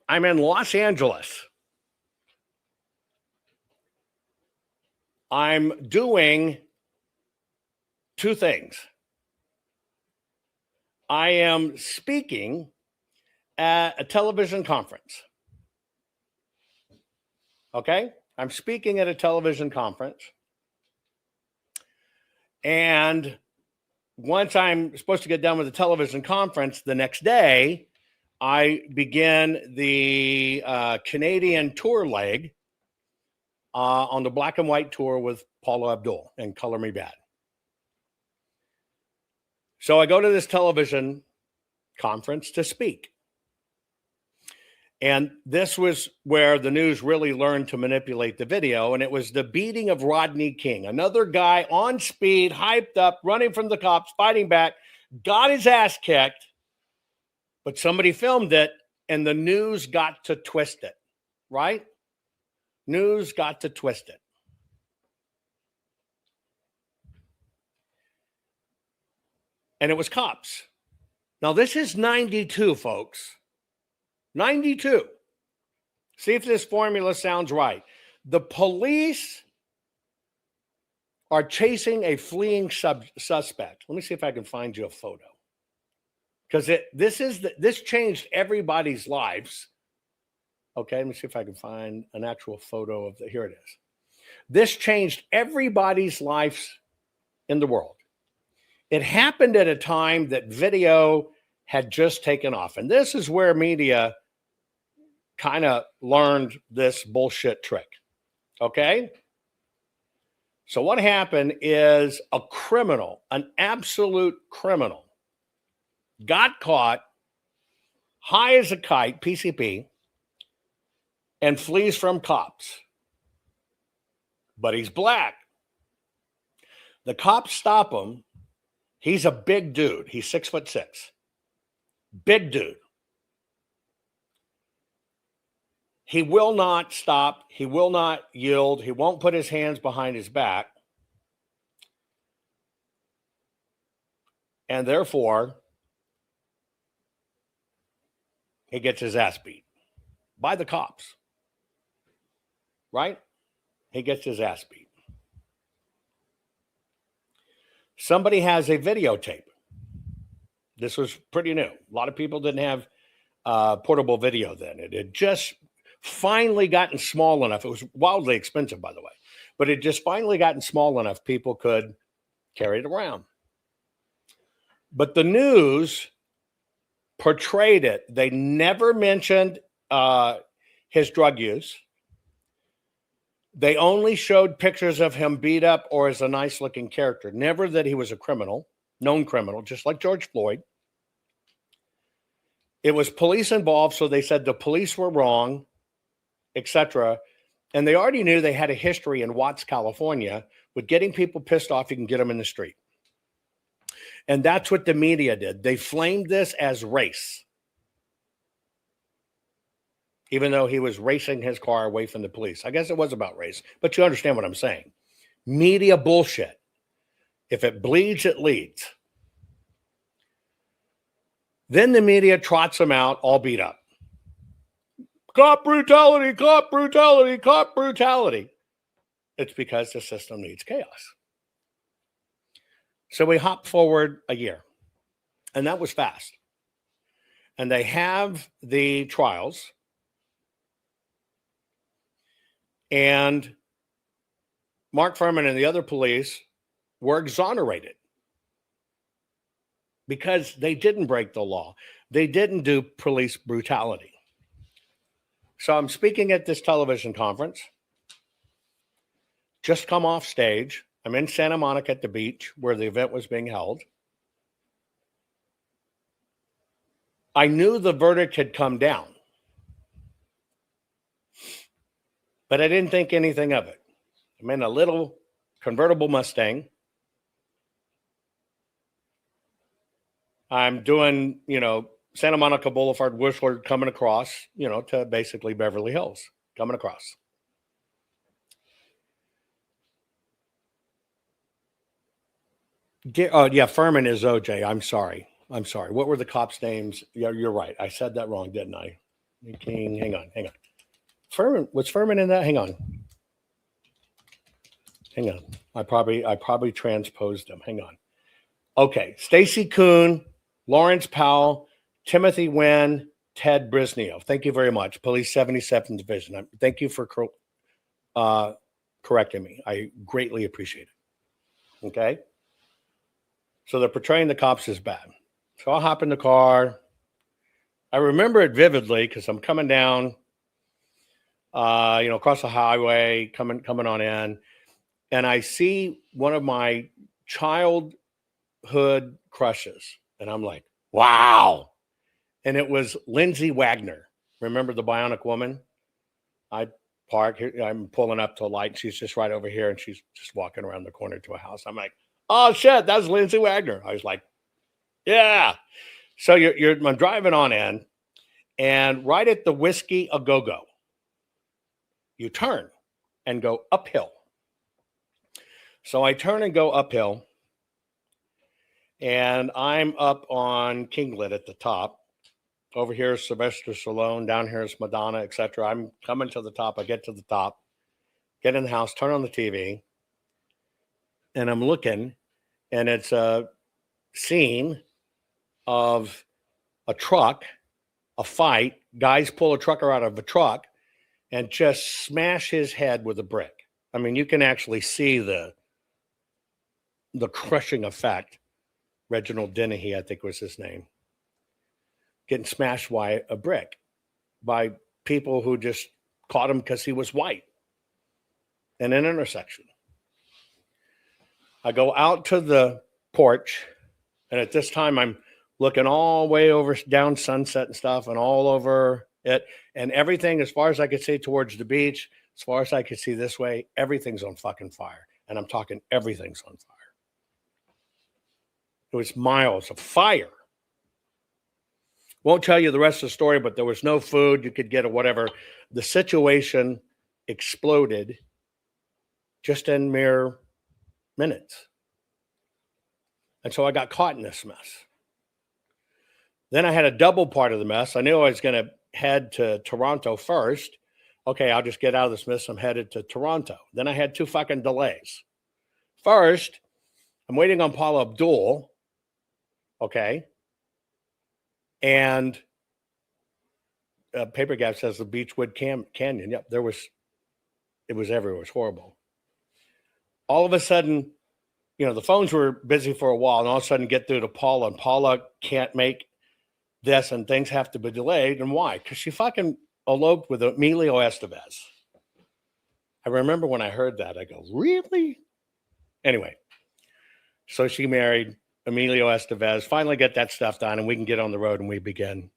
I'm in Los Angeles. I'm doing two things. I am speaking at a television conference. Okay? I'm speaking at a television conference. And once I'm supposed to get done with the television conference, the next day, I begin the Canadian tour leg on the black and white tour with Paula Abdul and Color Me Bad. So I go to this television conference to speak. And this was where the news really learned to manipulate the video. And it was the beating of Rodney King, another guy on speed, hyped up, running from the cops, fighting back, got his ass kicked. But somebody filmed it and the news got to twist it, right? News got to twist it. And it was cops. Now, this is 92, folks. 92. See if this formula sounds right. The police are chasing a fleeing suspect. Let me see if I can find you a photo. Because this changed everybody's lives. Okay, let me see if I can find an actual photo of here it is. This changed everybody's lives in the world. It happened at a time that video had just taken off. And this is where media kind of learned this bullshit trick. Okay? So what happened is a criminal, an absolute criminal, got caught high as a kite, PCP, and flees from cops. But he's black. The cops stop him. He's a big dude. He's 6'6". Big dude. He will not stop. He will not yield. He won't put his hands behind his back. And therefore, he gets his ass beat by the cops. Right? He gets his ass beat. Somebody has a videotape. This was pretty new. A lot of people didn't have portable video then. It had just finally gotten small enough. It was wildly expensive, by the way, but it just finally gotten small enough people could carry it around. But the news portrayed it. They never mentioned his drug use. They only showed pictures of him beat up or as a nice looking character. Never that he was a criminal, known criminal, just like George Floyd. It was police involved, so they said the police were wrong, etc. And they already knew they had a history in Watts, California, with getting people pissed off. You can get them in the street. And that's what the media did. They flamed this as race, even though he was racing his car away from the police. I guess it was about race, but you understand what I'm saying. Media bullshit. If it bleeds, it leads. Then the media trots him out all beat up. Cop brutality, cop brutality, cop brutality. It's because the system needs chaos. So we hop forward a year, and that was fast. And they have the trials, and Mark Fuhrman and the other police were exonerated because they didn't break the law. They didn't do police brutality. So I'm speaking at this television conference, just come off stage. I'm in Santa Monica at the beach where the event was being held. I knew the verdict had come down, but I didn't think anything of it. I'm in a little convertible Mustang. I'm doing, Santa Monica Boulevard, Whistler, coming across, to basically Beverly Hills, coming across. Fuhrman is OJ. I'm sorry. What were the cops' names? Yeah, you're right. I said that wrong, didn't I? King, hang on. Fuhrman, was Fuhrman in that? Hang on. I probably transposed them. Hang on. Okay. Stacy Kuhn, Lawrence Powell, Timothy Wynn, Ted Brisnio. Thank you very much. Police 77th Division. Thank you for correcting me. I greatly appreciate it. Okay. So they're portraying the cops as bad. So I'll hop in the car. I remember it vividly because I'm coming down, across the highway, coming on in, and I see one of my childhood crushes, and I'm like, wow. And it was Lindsay Wagner. Remember the Bionic Woman? I park here. I'm pulling up to a light. And she's just right over here, and she's just walking around the corner to a house. I'm like, oh shit, that's Lindsay Wagner. I was like, yeah. So I'm driving on in, and right at the Whiskey A Go-Go, you turn and go uphill. So I turn and go uphill, and I'm up on Kinglet at the top. Over here is Sylvester Stallone. Down here is Madonna, etc. I'm coming to the top. I get to the top, get in the house, turn on the TV, and I'm looking, and it's a scene of a truck, a fight. Guys pull a trucker out of a truck and just smash his head with a brick. I mean, you can actually see the crushing effect. Reginald Dennehy, I think was his name, getting smashed by a brick by people who just caught him because he was white in an intersection. I go out to the porch, and at this time I'm looking all the way over down Sunset and stuff, and all over it, and everything as far as I could see towards the beach, as far as I could see this way, everything's on fucking fire. And I'm talking everything's on fire. It was miles of fire. Won't tell you the rest of the story, but there was no food you could get or whatever. The situation exploded just in mere minutes. And so I got caught in this mess. Then I had a double part of the mess. I knew I was going to head to Toronto first. Okay, I'll just get out of this mess. I'm headed to Toronto. Then I had 2 fucking delays. First, I'm waiting on Paula Abdul. Okay. And Paper Gap says the Beechwood Canyon. Yep, it was everywhere. It was horrible. All of a sudden, the phones were busy for a while, and all of a sudden get through to Paula, and Paula can't make this, and things have to be delayed. And why? Because she fucking eloped with Emilio Estevez. I remember when I heard that, I go, really? Anyway, so she married Emilio Estevez, finally get that stuff done, and we can get on the road, and we begin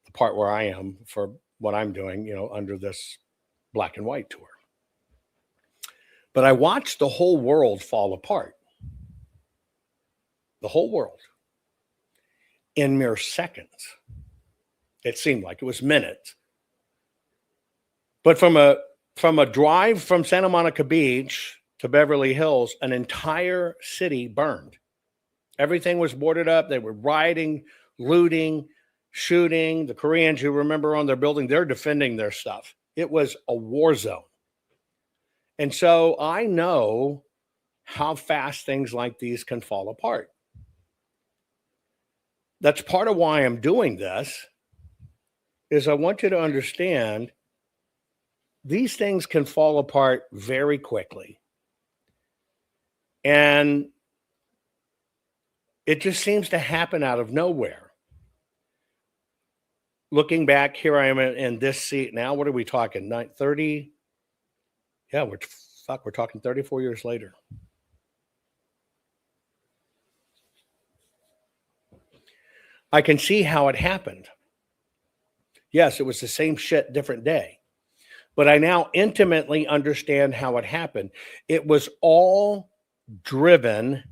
the part where I am for what I'm doing, under this Black and White tour. But I watched the whole world fall apart. The whole world. In mere seconds. It seemed like it was minutes. But from a drive from Santa Monica Beach to Beverly Hills, an entire city burned. Everything was boarded up. They were rioting, looting, shooting. The Koreans, you remember, on their building, they're defending their stuff. It was a war zone. And so I know how fast things like these can fall apart. That's part of why I'm doing this, is I want you to understand these things can fall apart very quickly. And it just seems to happen out of nowhere. Looking back, here I am in this seat now. What are we talking? 30? Yeah, we're talking 34 years later. I can see how it happened. Yes, it was the same shit, different day. But I now intimately understand how it happened. It was all driven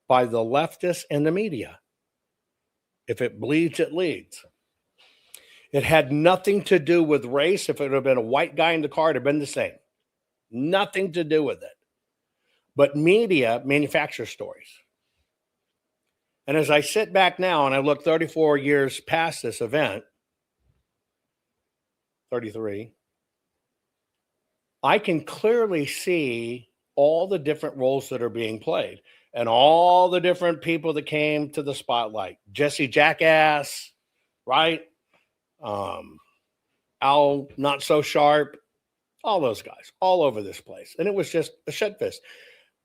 by the leftists and the media. If it bleeds, it leads. It had nothing to do with race. If it would have been a white guy in the car, it would have been the same. Nothing to do with it. But media manufactures stories. And as I sit back now and I look 34 years past this event, 33, I can clearly see all the different roles that are being played and all the different people that came to the spotlight. Jesse Jackass, right? Al Not So Sharp, all those guys, all over this place. And it was just a shit fest.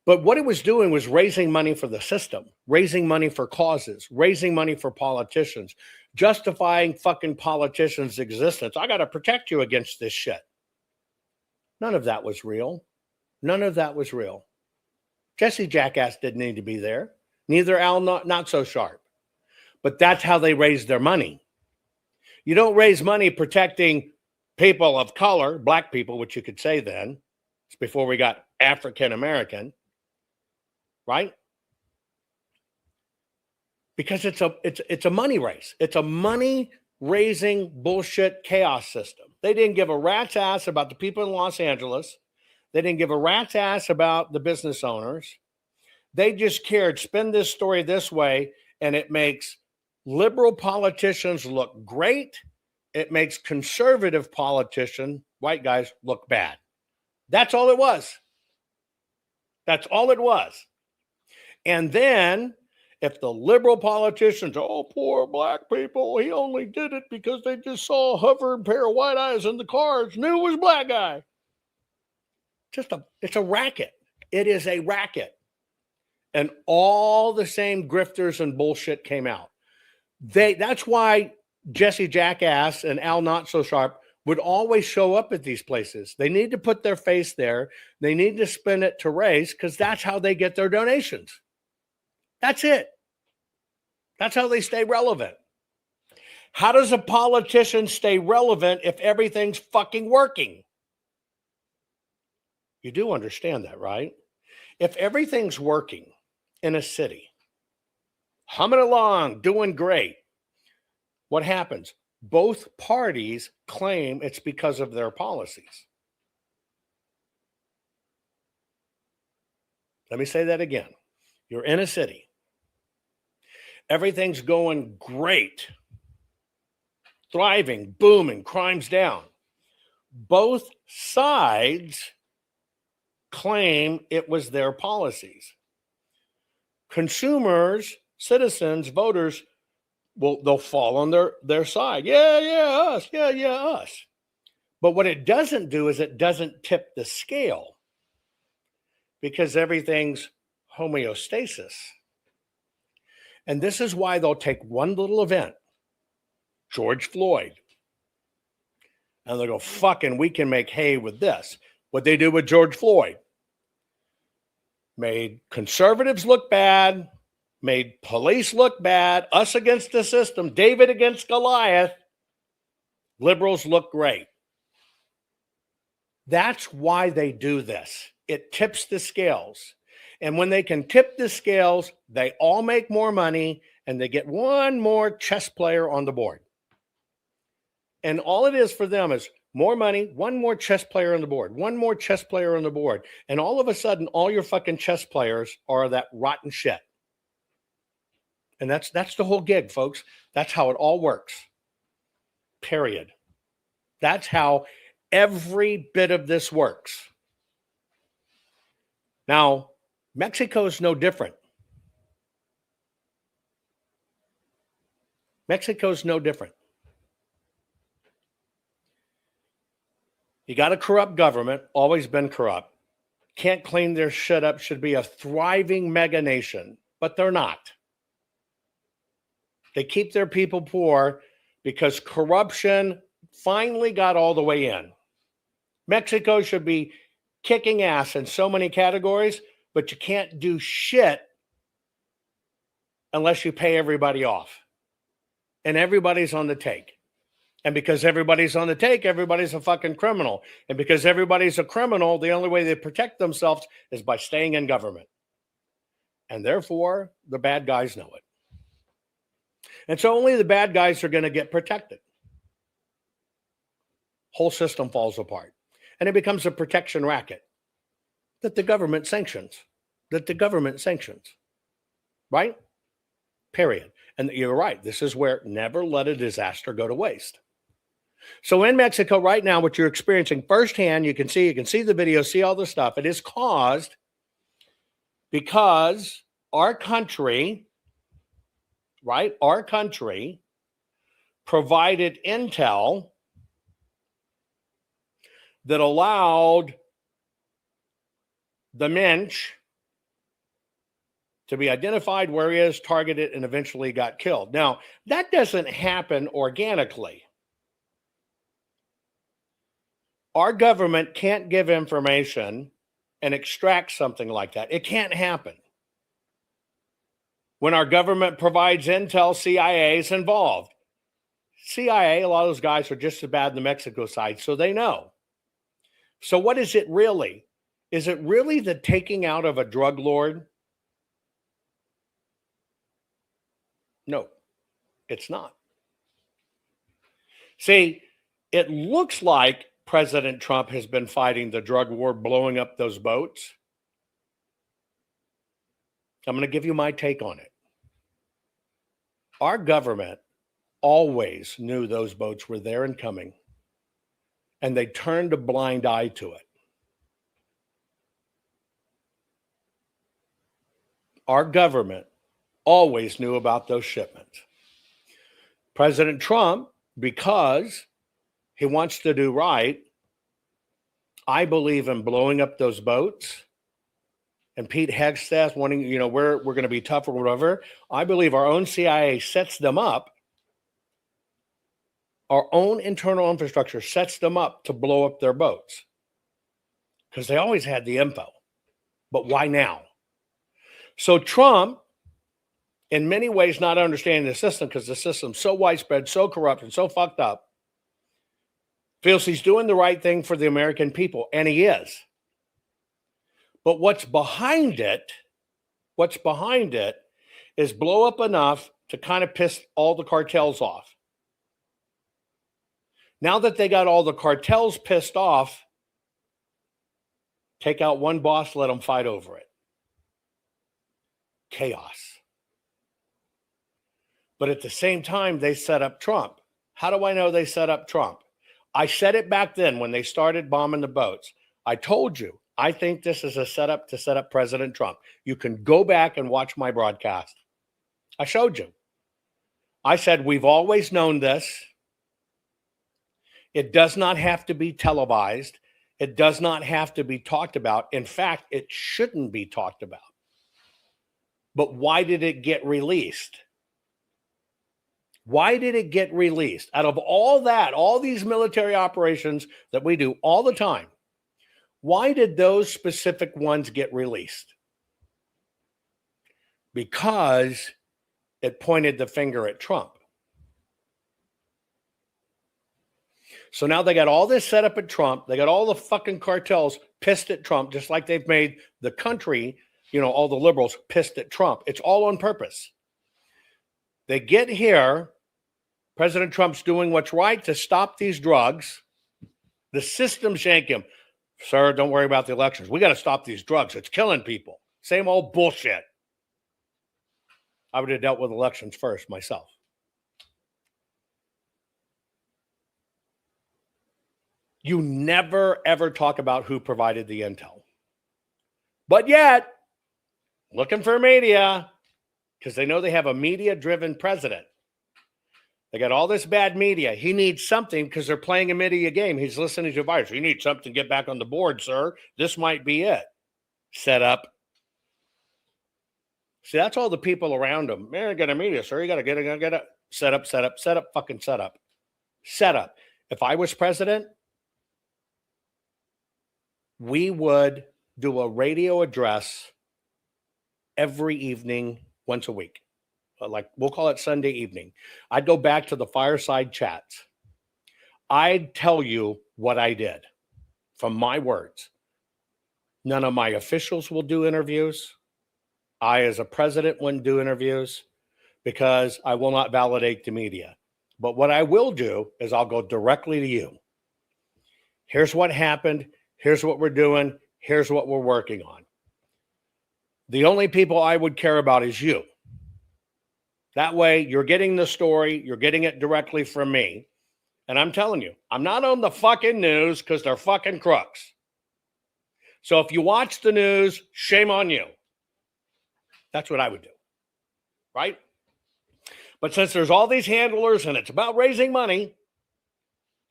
But what it was doing was raising money for the system, raising money for causes, raising money for politicians, justifying fucking politicians' existence. I got to protect you against this shit. None of that was real. None of that was real. Jesse Jackass didn't need to be there. Neither Al Not So Sharp. But that's how they raised their money. You don't raise money protecting people of color, black people, which you could say then. It's before we got African American, right? Because it's a money race. It's a money raising bullshit chaos system. They didn't give a rat's ass about the people in Los Angeles. They didn't give a rat's ass about the business owners. They just cared, spin this story this way, and it makes liberal politicians look great. It makes conservative politicians, white guys, look bad. That's all it was. That's all it was. And then if the liberal politicians, oh, poor black people, he only did it because they just saw a hovered pair of white eyes in the cars, knew it was a black guy. It's a racket. It is a racket. And all the same grifters and bullshit came out. That's why Jesse Jackass and Al Not So Sharp would always show up at these places. They need to put their face there. They need to spin it to raise because that's how they get their donations. That's it. That's how they stay relevant. How does a politician stay relevant if everything's fucking working? You do understand that, right? If everything's working in a city, humming along, doing great, what happens? Both parties claim it's because of their policies. Let me say that again. You're in a city. Everything's going great. Thriving, booming, crime's down. Both sides claim it was their policies. Consumers, citizens, voters, they'll fall on their side. Yeah, us. Yeah, us. But what it doesn't do is it doesn't tip the scale because everything's homeostasis. And this is why they'll take one little event, George Floyd, and they'll go, fucking, we can make hay with this. What they do with George Floyd made conservatives look bad, made police look bad, us against the system, David against Goliath, liberals look great. That's why they do this. It tips the scales. And when they can tip the scales, they all make more money and they get one more chess player on the board. And all it is for them is more money, one more chess player on the board, one more chess player on the board. And all of a sudden, all your fucking chess players are that rotten shit. And that's the whole gig, folks. That's how it all works. Period. That's how every bit of this works. Now, Mexico's no different. Mexico's no different. You got a corrupt government, always been corrupt. Can't clean their shit up, should be a thriving mega nation, but they're not. They keep their people poor because corruption finally got all the way in. Mexico should be kicking ass in so many categories, but you can't do shit unless you pay everybody off. And everybody's on the take. And because everybody's on the take, everybody's a fucking criminal. And because everybody's a criminal, the only way they protect themselves is by staying in government. And therefore, the bad guys know it. And so only the bad guys are going to get protected. Whole system falls apart. And it becomes a protection racket that the government sanctions. Right? Period. And you're right. This is where never let a disaster go to waste. So in Mexico right now, what you're experiencing firsthand, you can see the video, see all the stuff. It is caused because our country, right? Our country provided intel that allowed the Mensch to be identified where he is, targeted, and eventually got killed. Now, that doesn't happen organically. Our government can't give information and extract something like that. It can't happen. When our government provides intel, CIA is involved. CIA, a lot of those guys are just as bad in the Mexico side, so they know. So what is it really? Is it really the taking out of a drug lord? No, it's not. See, it looks like President Trump has been fighting the drug war, blowing up those boats. I'm going to give you my take on it. Our government always knew those boats were there and coming, and they turned a blind eye to it. Our government always knew about those shipments. President Trump, because he wants to do right, I believe in blowing up those boats. And Pete Hegseth wanting, we're going to be tough or whatever. I believe our own CIA sets them up. Our own internal infrastructure sets them up to blow up their boats. Because they always had the info. But why now? So Trump, in many ways, not understanding the system because the system's so widespread, so corrupt, and so fucked up, feels he's doing the right thing for the American people, and he is. But what's behind it is blow up enough to kind of piss all the cartels off. Now that they got all the cartels pissed off, take out one boss, let them fight over it. Chaos. But at the same time, they set up Trump. How do I know they set up Trump? I said it back then when they started bombing the boats. I told you, I think this is a setup to set up President Trump. You can go back and watch my broadcast. I showed you. I said, we've always known this. It does not have to be televised. It does not have to be talked about. In fact, it shouldn't be talked about. But why did it get released? Why did it get released? Out of all that, all these military operations that we do all the time, why did those specific ones get released? Because it pointed the finger at Trump. So now they got all this set up at Trump. They got all the fucking cartels pissed at Trump, just like they've made the country, all the liberals pissed at Trump. It's all on purpose. They get here. President Trump's doing what's right to stop these drugs. The system shank him. Sir, don't worry about the elections. We got to stop these drugs. It's killing people. Same old bullshit. I would have dealt with elections first myself. You never, ever talk about who provided the intel. But yet, looking for media, because they know they have a media-driven president. They got all this bad media. He needs something because they're playing a media game. He's listening to advice. You need something to get back on the board, sir. This might be it. Set up. See, that's all the people around him. Man, I got a media, sir. You got to get it. Set up, fucking set up. Set up. If I was president, we would do a radio address every evening, once a week. Like, we'll call it Sunday evening. I'd go back to the fireside chats. I'd tell you what I did from my words. None of my officials will do interviews. I, as a president, wouldn't do interviews because I will not validate the media. But what I will do is I'll go directly to you. Here's what happened. Here's what we're doing. Here's what we're working on. The only people I would care about is you. That way, you're getting the story. You're getting it directly from me. And I'm telling you, I'm not on the fucking news because they're fucking crooks. So if you watch the news, shame on you. That's what I would do. Right? But since there's all these handlers and it's about raising money,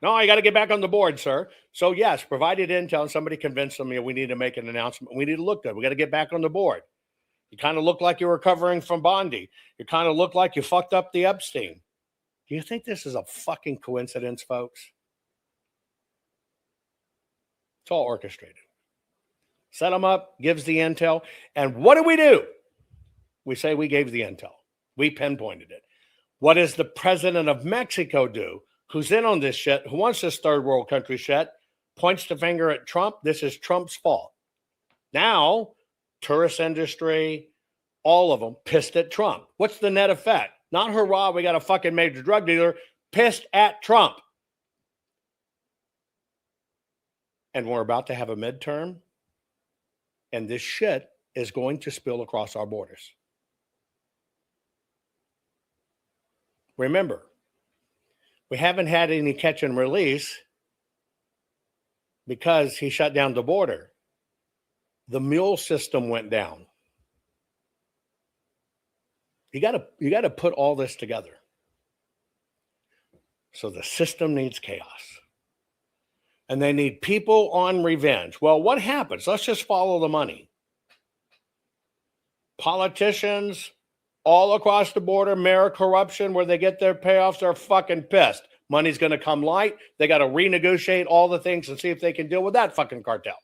no, you got to get back on the board, sir. So yes, provided intel and somebody convinced them, we need to make an announcement. We need to look good. We got to get back on the board. You kind of look like you're recovering from Bondi. You kind of look like you fucked up the Epstein. Do you think this is a fucking coincidence, folks? It's all orchestrated. Set them up, gives the intel. And what do? We say we gave the intel. We pinpointed it. What does the president of Mexico do? Who's in on this shit? Who wants this third world country shit? Points the finger at Trump. This is Trump's fault. Now, tourist industry, all of them pissed at Trump. What's the net effect? Not hurrah, we got a fucking major drug dealer pissed at Trump. And we're about to have a midterm, and this shit is going to spill across our borders. Remember, we haven't had any catch and release because he shut down the border. The mule system went down. You got to put all this together. So the system needs chaos. And they need people on revenge. Well, what happens? Let's just follow the money. Politicians all across the border, mayor corruption, where they get their payoffs, are fucking pissed. Money's going to come light. They got to renegotiate all the things and see if they can deal with that fucking cartel.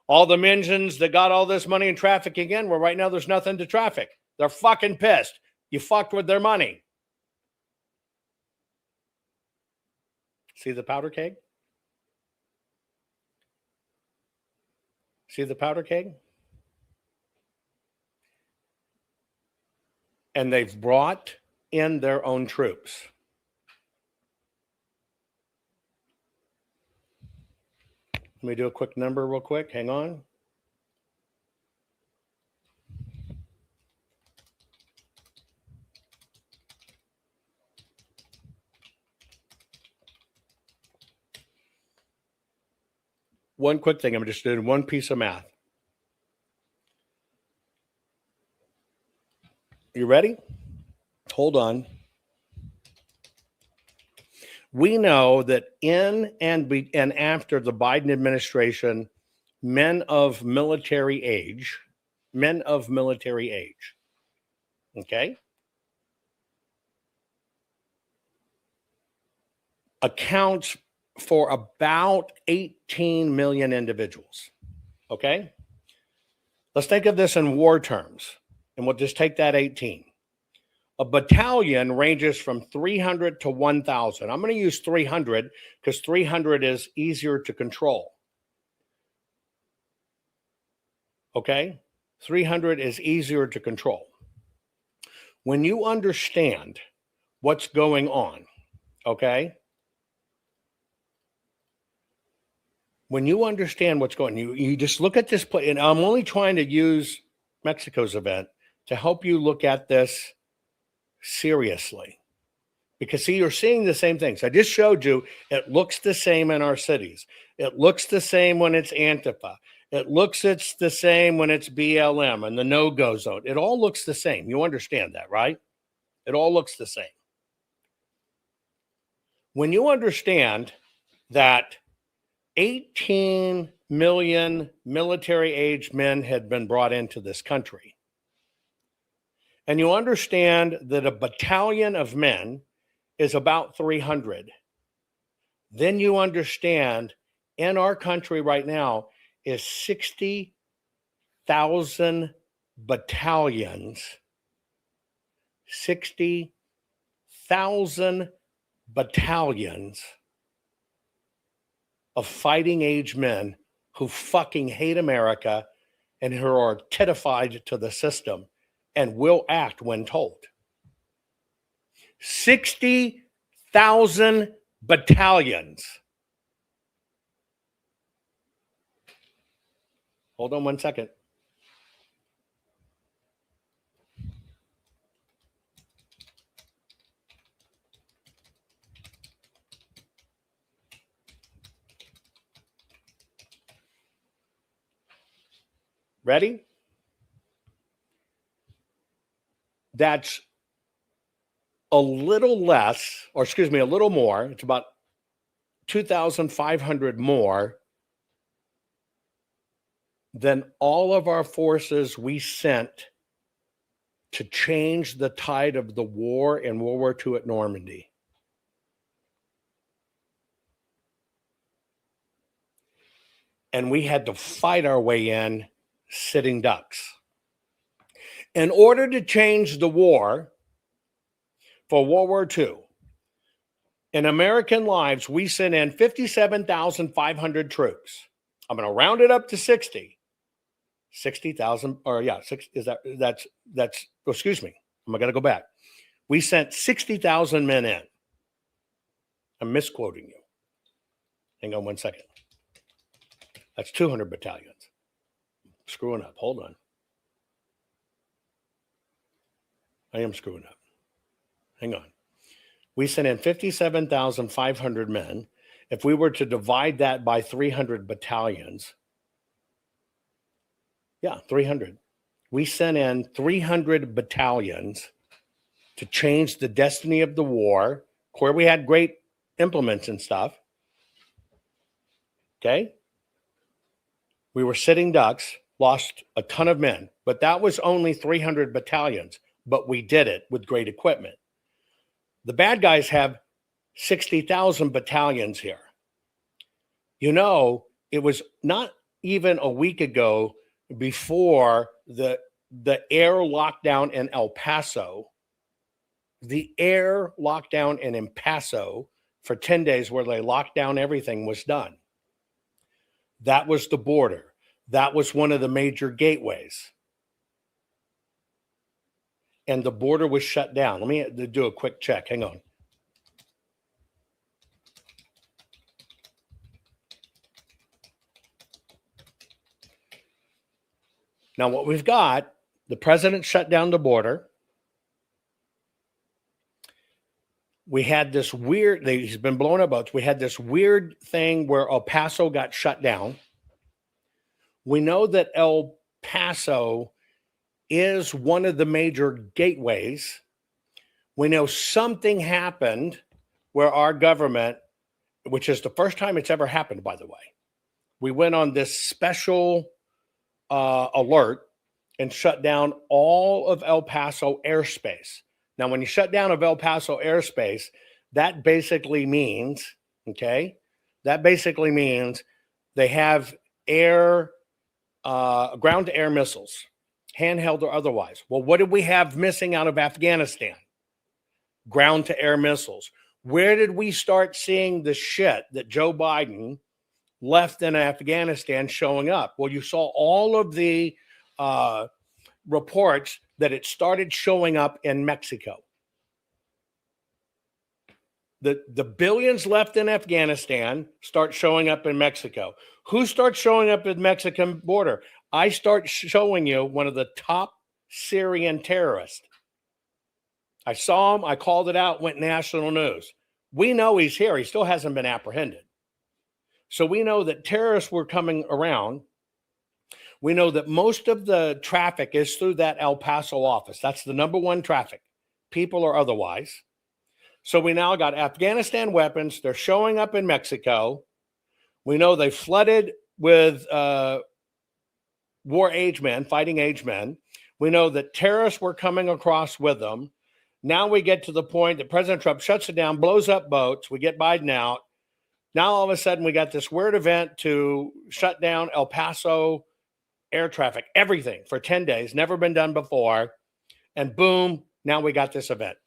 All the minions that got all this money in trafficking in, well, right now there's nothing to traffic. They're fucking pissed. You fucked with their money. See the powder keg? See the powder keg? And they've brought in their own troops. Let me do a quick number real quick. Hang on. one quick thing. I'm just doing one piece of math. You ready? Hold on. We know that in and after the Biden administration, men of military age, okay, accounts for about 18 million individuals, okay? Let's think of this in war terms, and we'll just take that 18. A battalion ranges from 300 to 1,000. I'm going to use 300 because 300 is easier to control. Okay? 300 is easier to control. When you understand what's going on, okay? When you understand what's going on, you just look at this play, and I'm only trying to use Mexico's event to help you look at this seriously. Because see, you're seeing the same things. I just showed you it looks the same in our cities. It looks the same when it's Antifa. It's the same when it's BLM and the no-go zone. It all looks the same. You understand that, right? It all looks the same. When you understand that 18 million military-age men had been brought into this country, and you understand that a battalion of men is about 300, then you understand in our country right now is 60,000 battalions, 60,000 battalions of fighting age men who fucking hate America and who are terrified to the system and will act when told. 60,000 battalions. Hold on one second. Ready? That's a little less, or excuse me, a little more. It's about 2,500 more than all of our forces we sent to change the tide of the war in World War II at Normandy. And we had to fight our way in sitting ducks. In order to change the war for World War II, in American lives, we sent in 57,500 troops. I'm going to round it up to 60,000, or yeah, that's, excuse me, I'm going to go back. We sent 60,000 men in. I'm misquoting you. Hang on one second. That's 200 battalions. Screwing up. Hold on. I am screwing up. Hang on. We sent in 57,500 men. If we were to divide that by 300 battalions, 300. We sent in 300 battalions to change the destiny of the war, where we had great implements and stuff. Okay? We were sitting ducks, lost a ton of men, but that was only 300 battalions, but we did it with great equipment. The bad guys have 60,000 battalions here. You know, it was not even a week ago before the air lockdown in El Paso, the air lockdown in El Paso for 10 days where they locked down everything was done. That was the border. That was one of the major gateways. And the border was shut down. Let me do a quick check. Hang on. Now, what we've got, the president shut down the border. We had this weird, he's been blowing up boats. We had this weird thing where El Paso got shut down. We know that El Paso is one of the major gateways. We know something happened where our government, which is the first time it's ever happened, by the way, we went on this special alert and shut down all of El Paso airspace. Now, when you shut down of El Paso airspace, that basically means, okay, they have air, ground-to-air missiles, handheld or otherwise. Well, what did we have missing out of Afghanistan? Ground-to-air missiles. Where did we start seeing the shit that Joe Biden left in Afghanistan showing up? Well, you saw all of the reports that it started showing up in Mexico. The billions left in Afghanistan start showing up in Mexico. Who starts showing up at the Mexican border? I start showing you one of the top Syrian terrorists. I saw him. I called it out, went national news. We know he's here. He still hasn't been apprehended. So we know that terrorists were coming around. We know that most of the traffic is through that El Paso office. That's the number one traffic, people or otherwise. So we now got Afghanistan weapons. They're showing up in Mexico. We know they flooded with war age men, fighting age men. We know that terrorists were coming across with them. Now we get to the point that President Trump shuts it down, blows up boats. We get Biden out. Now all of a sudden we got this weird event to shut down El Paso air traffic, everything for 10 days, never been done before. And boom, now we got this event.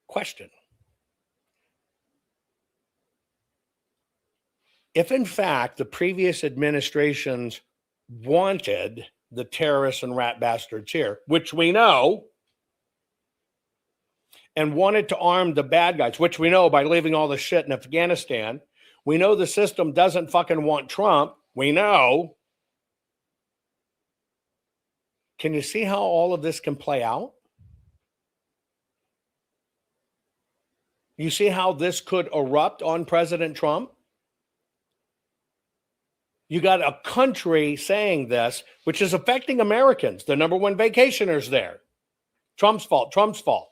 Question. If in fact the previous administrations wanted the terrorists and rat bastards here, which we know, and wanted to arm the bad guys, which we know by leaving all the shit in Afghanistan, we know the system doesn't fucking want Trump, we know. Can you see how all of this can play out? You see how this could erupt on President Trump? You got a country saying this, which is affecting Americans, the number one vacationers there. Trump's fault, Trump's fault.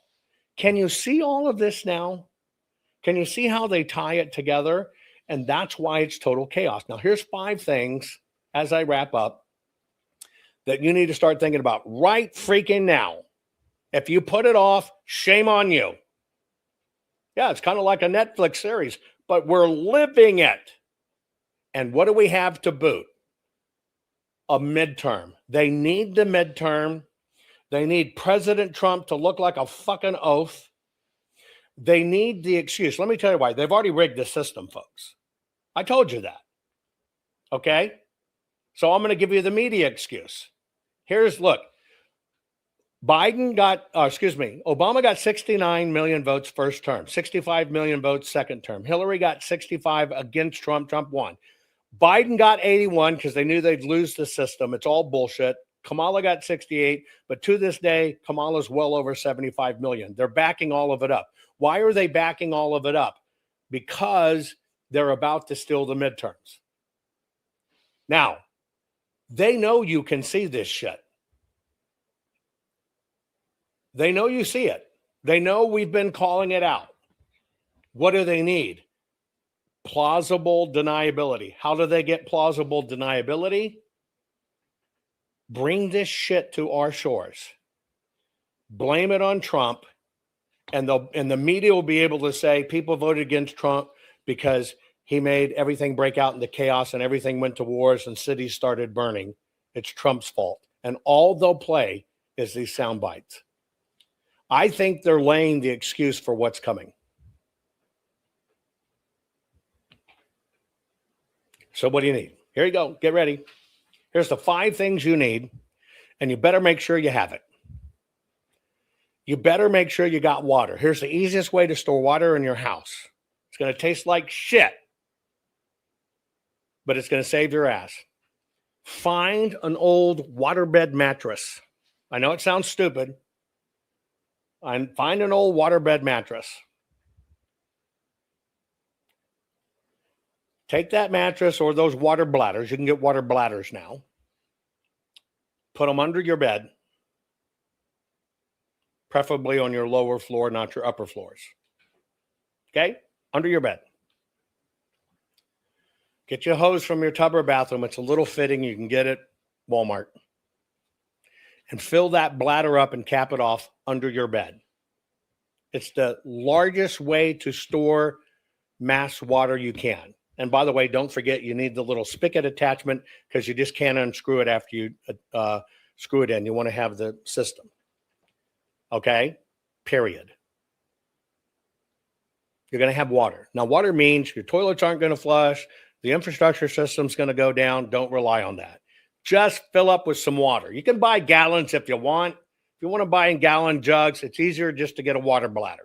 Can you see all of this now? Can you see how they tie it together? And that's why it's total chaos. Now, here's 5 things as I wrap up that you need to start thinking about right freaking now. If you put it off, shame on you. Yeah, it's kind of like a Netflix series, but we're living it. And what do we have to boot? A midterm. They need the midterm. They need President Trump to look like a fucking oaf. They need the excuse. Let me tell you why. They've already rigged the system, folks. I told you that. Okay? So I'm going to give you the media excuse. Look. Obama got 69 million votes first term, 65 million votes second term. Hillary got 65 against Trump. Trump won. Biden got 81 because they knew they'd lose the system. It's all bullshit. Kamala got 68, but to this day, Kamala's well over 75 million. They're backing all of it up. Why are they backing all of it up? Because they're about to steal the midterms. Now, they know you can see this shit. They know you see it. They know we've been calling it out. What do they need? Plausible deniability. How do they get plausible deniability? Bring this shit to our shores. Blame it on Trump, and the media will be able to say people voted against Trump because he made everything break out into chaos and everything went to wars and cities started burning. It's Trump's fault. And all they'll play is these sound bites. I think they're laying the excuse for what's coming. So what do you need? Here you go. Get ready. Here's the 5 things you need, and you better make sure you have it. You better make sure you got water. Here's the easiest way to store water in your house. It's going to taste like shit, but it's going to save your ass. Find an old waterbed mattress. I know it sounds stupid. And find an old waterbed mattress. Take that mattress or those water bladders. You can get water bladders now. Put them under your bed, preferably on your lower floor, not your upper floors. Okay? Under your bed. Get your hose from your tub or bathroom. It's a little fitting. You can get it at Walmart. And fill that bladder up and cap it off under your bed. It's the largest way to store mass water you can. And by the way, don't forget you need the little spigot attachment because you just can't unscrew it after you screw it in. You want to have the system. Okay? Period. You're going to have water. Now, water means your toilets aren't going to flush. The infrastructure system's going to go down. Don't rely on that. Just fill up with some water. You can buy gallons if you want. If you want to buy in gallon jugs, it's easier just to get a water bladder.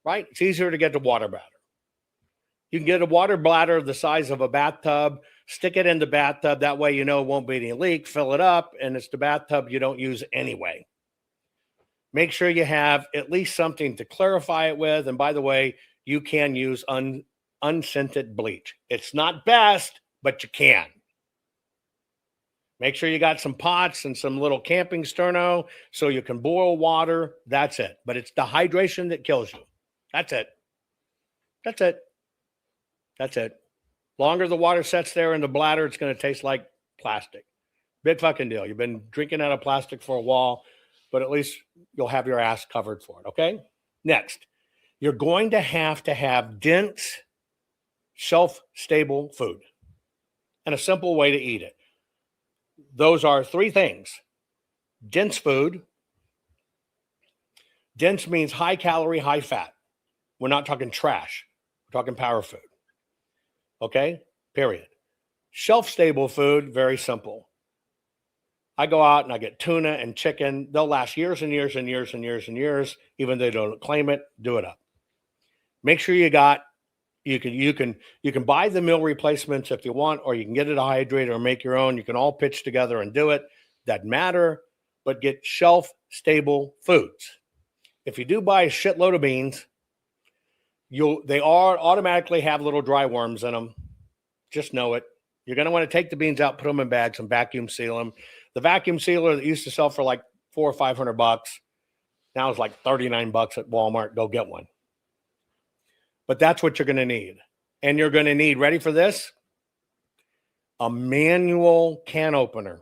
Right? It's easier to get the water bladder. You can get a water bladder the size of a bathtub, stick it in the bathtub. That way you know it won't be any leak. Fill it up, and it's the bathtub you don't use anyway. Make sure you have at least something to clarify it with. And by the way, you can use unscented bleach. It's not best, but you can. Make sure you got some pots and some little camping sterno so you can boil water. That's it. But it's dehydration that kills you. That's it. That's it. That's it. Longer the water sits there in the bladder, it's going to taste like plastic. Big fucking deal. You've been drinking out of plastic for a while, but at least you'll have your ass covered for it, okay? Next, you're going to have dense, shelf-stable food and a simple way to eat it. Those are three things. Dense food. Dense means high calorie, high fat. We're not talking trash. We're talking power food. Okay? Period. Shelf-stable food, very simple. I go out and I get tuna and chicken. They'll last years and years and years and years and years. Even though they don't claim it, do it up. Make sure you can buy the meal replacements if you want, or you can get it hydrated or make your own. You can all pitch together and do it. Doesn't matter, but get shelf-stable foods. If you do buy a shitload of beans, they automatically have little dry worms in them. Just know it. You're going to want to take the beans out, put them in bags, and vacuum seal them. The vacuum sealer that used to sell for like $400 or $500 now is like $39 at Walmart. Go get one. But that's what you're going to need. And you're going to need, ready for this? A manual can opener.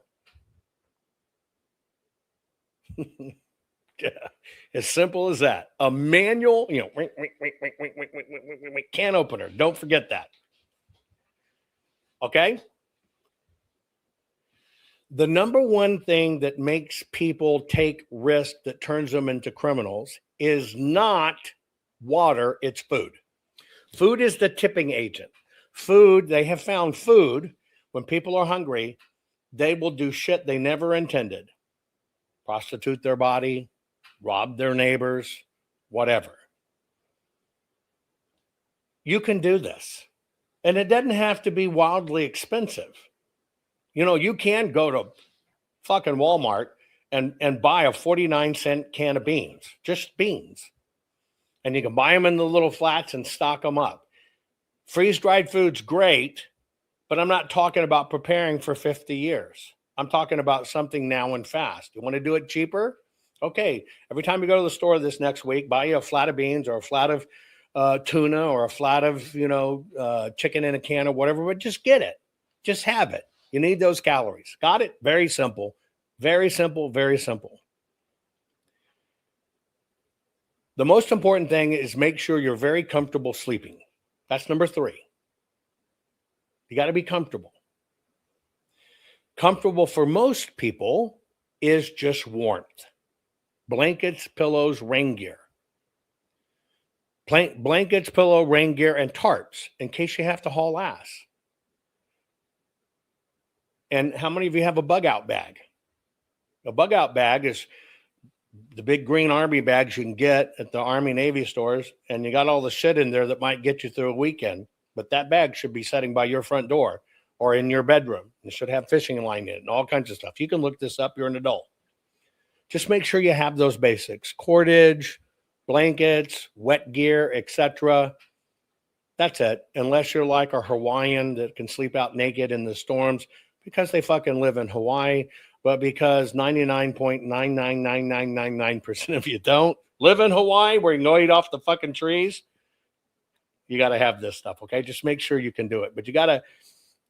Yeah. As simple as that. A manual, can opener. Don't forget that. Okay? The number one thing that makes people take risks that turns them into criminals is not water, it's food. Food is the tipping agent. Food, they have found food, when people are hungry, they will do shit they never intended. Prostitute their body, rob their neighbors, whatever. You can do this. And it doesn't have to be wildly expensive. You can go to fucking Walmart and buy a 49-cent can of beans, just beans. And you can buy them in the little flats and stock them up. Freeze-dried food's great, but I'm not talking about preparing for 50 years. I'm talking about something now and fast. You want to do it cheaper? Okay. Every time you go to the store this next week, buy you a flat of beans or a flat of tuna or a flat of, chicken in a can or whatever, but just get it. Just have it. You need those calories. Got it? Very simple. Very simple. Very simple. The most important thing is make sure you're very comfortable sleeping. That's number 3. You got to be comfortable. Comfortable for most people is just warmth. Blankets, pillows, rain gear. Blankets, pillow, rain gear, and tarps in case you have to haul ass. And how many of you have a bug out bag? A bug out bag is the big green Army bags you can get at the Army Navy stores, and you got all the shit in there that might get you through a weekend. But that bag should be sitting by your front door or in your bedroom. It should have fishing line in it and all kinds of stuff. You can look this up. You're an adult. Just make sure you have those basics: cordage, blankets, wet gear, etc. That's it. Unless you're like a Hawaiian that can sleep out naked in the storms because they fucking live in Hawaii, but because 99.999999% of you don't live in Hawaii where you can go eat off the fucking trees, you got to have this stuff, okay? Just make sure you can do it. But you got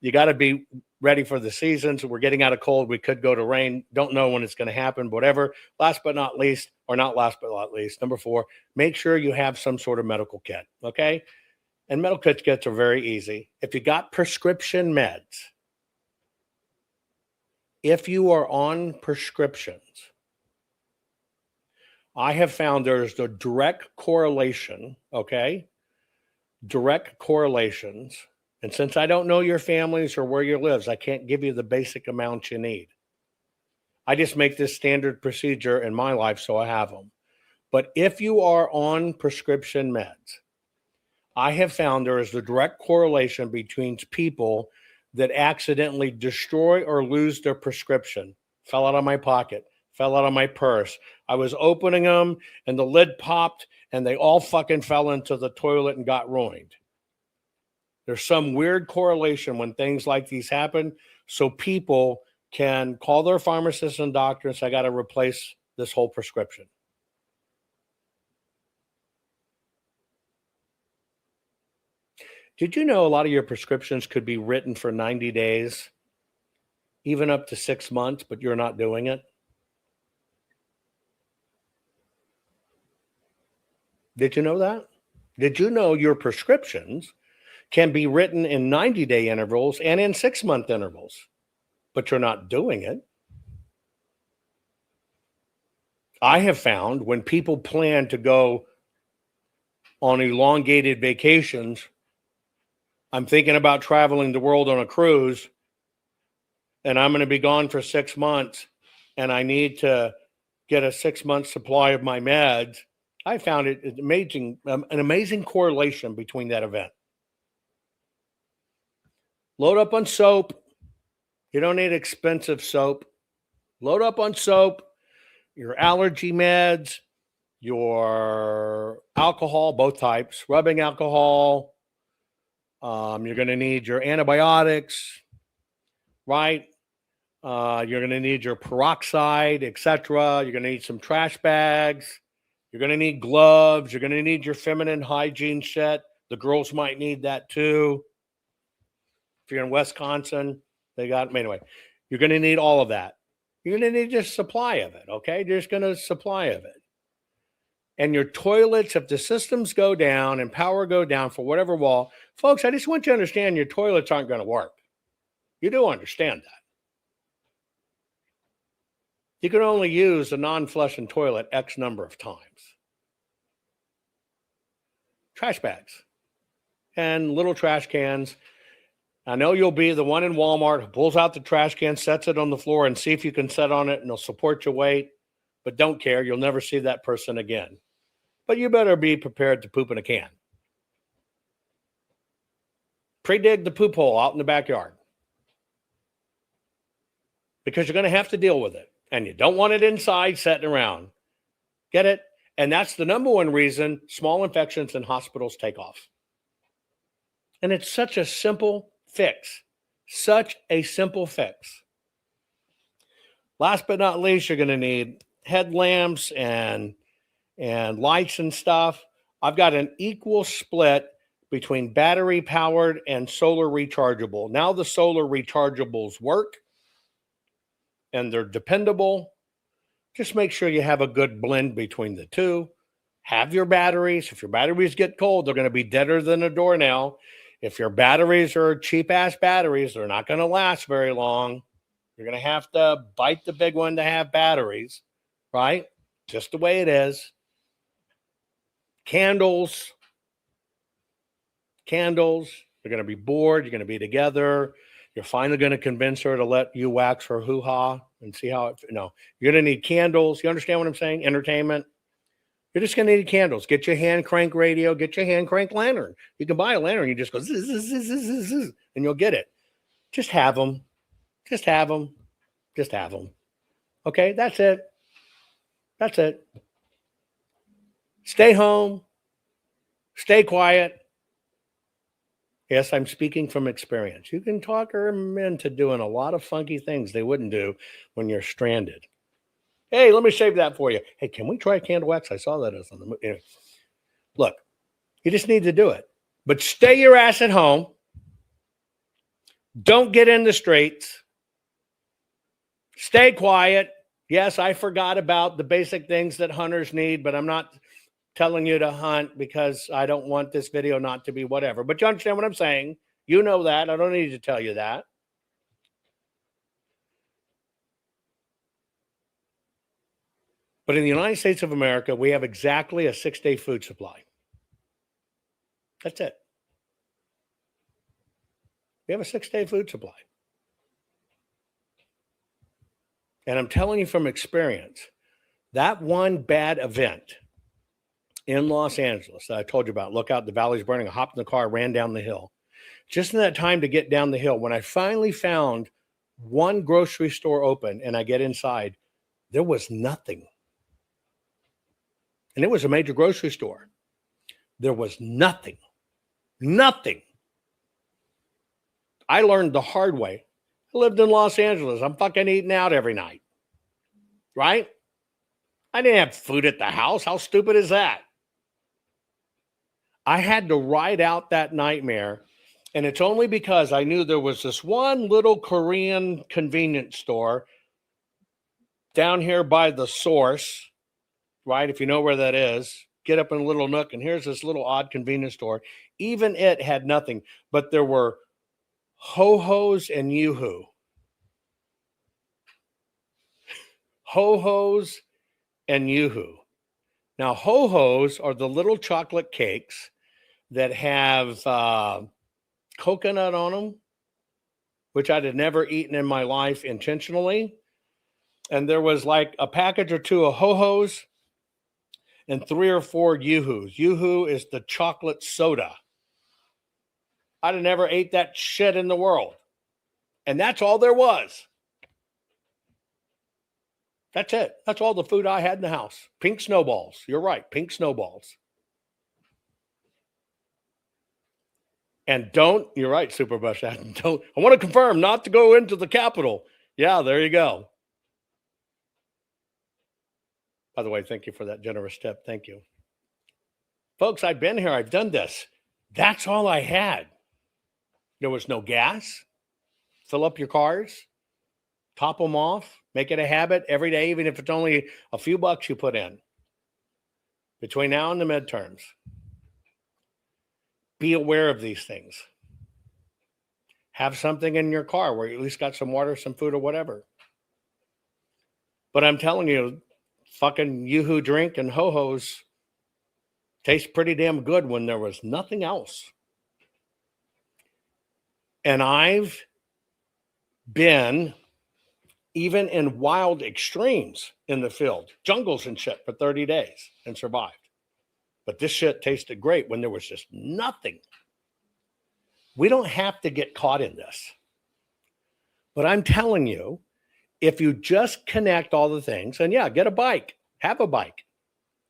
to be ready for the seasons. We're getting out of cold. We could go to rain. Don't know when it's going to happen, whatever. Last but not least, or not last but not least, number 4, make sure you have some sort of medical kit, okay? And medical kits are very easy. If you got prescription meds, if you are on prescriptions, I have found there's a direct correlation, okay? Direct correlations. And since I don't know your families or where you live, I can't give you the basic amount you need. I just make this standard procedure in my life, so I have them. But if you are on prescription meds, I have found there is a direct correlation between people that accidentally destroy or lose their prescription. Fell out of my pocket, fell out of my purse. I was opening them and the lid popped and they all fucking fell into the toilet and got ruined. There's some weird correlation when things like these happen, so people can call their pharmacist and doctor and say, I got to replace this whole prescription. Did you know a lot of your prescriptions could be written for 90 days, even up to 6 months, but you're not doing it? Did you know that? Did you know your prescriptions can be written in 90-day intervals and in 6-month intervals, but you're not doing it? I have found when people plan to go on elongated vacations, I'm thinking about traveling the world on a cruise, and I'm going to be gone for 6 months, and I need to get a 6-month supply of my meds. I found it amazing, an amazing correlation between that event. Load up on soap. You don't need expensive soap. Load up on soap, your allergy meds, your alcohol, both types, rubbing alcohol. You're going to need your antibiotics, right? You're going to need your peroxide, etc. You're going to need some trash bags. You're going to need gloves. You're going to need your feminine hygiene set. The girls might need that too. If you're in Wisconsin, they got them. Anyway, you're going to need all of that. You're going to need just supply of it, okay? You're just going to supply of it. And your toilets, if the systems go down and power go down for whatever wall, folks, I just want you to understand your toilets aren't going to work. You do understand that. You can only use a non-flushing toilet X number of times. Trash bags and little trash cans. I know you'll be the one in Walmart who pulls out the trash can, sets it on the floor, and see if you can sit on it, and they'll support your weight. But don't care. You'll never see that person again. But you better be prepared to poop in a can. Pre-dig the poop hole out in the backyard. Because you're going to have to deal with it. And you don't want it inside sitting around. Get it? And that's the number one reason small infections in hospitals take off. And it's such a simple fix. Such a simple fix. Last but not least, you're going to need headlamps and lights and stuff. I've got an equal split between battery powered and solar rechargeable. Now the solar rechargeables work and they're dependable. Just make sure you have a good blend between the two. Have your batteries. If your batteries get cold, they're going to be deader than a doornail. If your batteries are cheap-ass batteries, they're not going to last very long. You're going to have to bite the big one to have batteries, right? Just the way it is. Candles. You're going to be bored. You're going to be together. You're finally going to convince her to let you wax her hoo-ha and see how it... No, you're going to need candles. You understand what I'm saying? Entertainment. You're just going to need candles. Get your hand crank radio. Get your hand crank lantern. You can buy a lantern. You just go zzz, zzz, zzz, zzz, zzz, and you'll get it. Just have them. Just have them. Just have them. Okay, that's it. That's it. Stay home. Stay quiet. Yes, I'm speaking from experience. You can talk them into doing a lot of funky things they wouldn't do when you're stranded. Hey, let me shave that for you. Hey, can we try candle wax? I saw that on the movie. Look, you just need to do it. But stay your ass at home. Don't get in the streets. Stay quiet. Yes, I forgot about the basic things that hunters need, but I'm not telling you to hunt because I don't want this video not to be whatever. But you understand what I'm saying. You know that. I don't need to tell you that. But in the United States of America, we have exactly a 6-day food supply. That's it. We have a 6-day food supply. And I'm telling you from experience, that one bad event in Los Angeles that I told you about, look out, the valley's burning, I hopped in the car, ran down the hill. Just in that time to get down the hill, when I finally found one grocery store open and I get inside, there was nothing. And it was a major grocery store. There was nothing. Nothing. I learned the hard way. I lived in Los Angeles. I'm fucking eating out every night. Right? I didn't have food at the house. How stupid is that? I had to ride out that nightmare. And it's only because I knew there was this one little Korean convenience store down here by the Source, right? If you know where that is, get up in a little nook, and here's this little odd convenience store. Even it had nothing, but there were Ho-Hos and Yoo-Hoo. Ho-Hos and Yoo-Hoo. Now, Ho-Hos are the little chocolate cakes that have coconut on them, which I'd have never eaten in my life intentionally. And there was like a package or two of Ho-Hos and 3 or 4 Yoo-Hoos. Yoo-Hoo is the chocolate soda. I'd have never ate that shit in the world. And that's all there was. That's it. That's all the food I had in the house. Pink snowballs. You're right. Pink snowballs. And you're right, Superbush. I want to confirm not to go into the Capitol. Yeah, there you go. By the way, thank you for that generous tip. Thank you. Folks, I've been here. I've done this. That's all I had. There was no gas. Fill up your cars. Top them off. Make it a habit every day, even if it's only a few bucks you put in. Between now and the midterms. Be aware of these things. Have something in your car where you at least got some water, some food, or whatever. But I'm telling you, fucking Yoo-Hoo drink and Ho-Hos taste pretty damn good when there was nothing else. And I've been even in wild extremes in the field, jungles and shit for 30 days and survived. But this shit tasted great when there was just nothing. We don't have to get caught in this. But I'm telling you, if you just connect all the things, and yeah, get a bike, have a bike.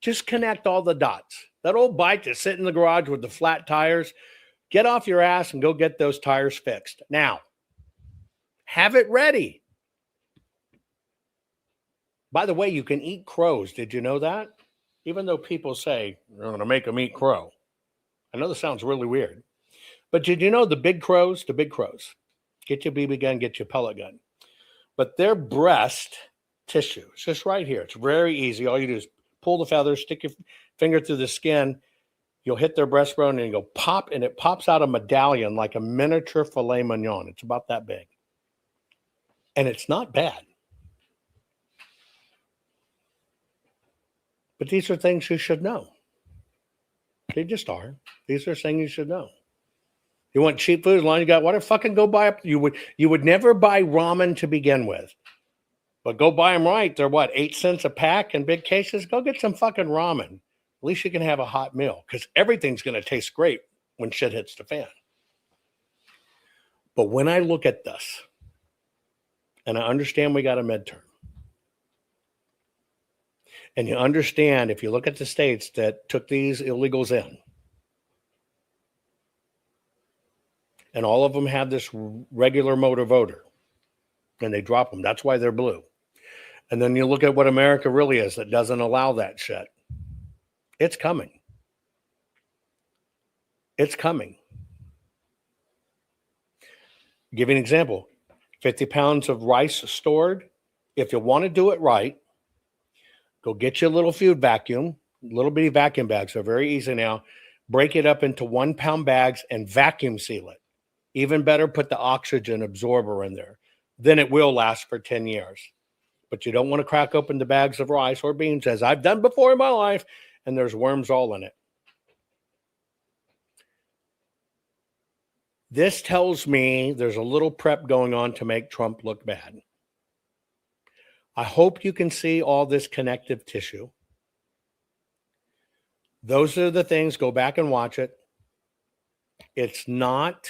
Just connect all the dots. That old bike that's sitting in the garage with the flat tires, get off your ass and go get those tires fixed. Now, have it ready. By the way, you can eat crows. Did you know that? Even though people say, you're going to make them eat crow. I know this sounds really weird. But did you know the big crows? Get your BB gun, get your pellet gun. But their breast tissue, it's just right here. It's very easy. All you do is pull the feathers, stick your finger through the skin. You'll hit their breastbone and you go pop, and it pops out a medallion like a miniature filet mignon. It's about that big. And it's not bad. But these are things you should know. They just are. These are things you should know. You want cheap food as long as you got water? Fucking go buy up. You would never buy ramen to begin with. But go buy them right. They're what, 8 cents a pack in big cases? Go get some fucking ramen. At least you can have a hot meal, because everything's going to taste great when shit hits the fan. But when I look at this, and I understand we got a midterm, and you understand, if you look at the states that took these illegals in, And all of them have this regular motor voter. And they drop them. That's why they're blue. And then you look at what America really is that doesn't allow that shit. It's coming. It's coming. Give you an example. 50 pounds of rice stored. If you want to do it right, go get you a little food vacuum, little bitty vacuum bags. They're very easy now. Break it up into 1 pound bags and vacuum seal it. Even better, put the oxygen absorber in there. Then it will last for 10 years. But you don't want to crack open the bags of rice or beans, as I've done before in my life, and there's worms all in it. This tells me there's a little prep going on to make Trump look bad. I hope you can see all this connective tissue. Those are the things. Go back and watch it. It's not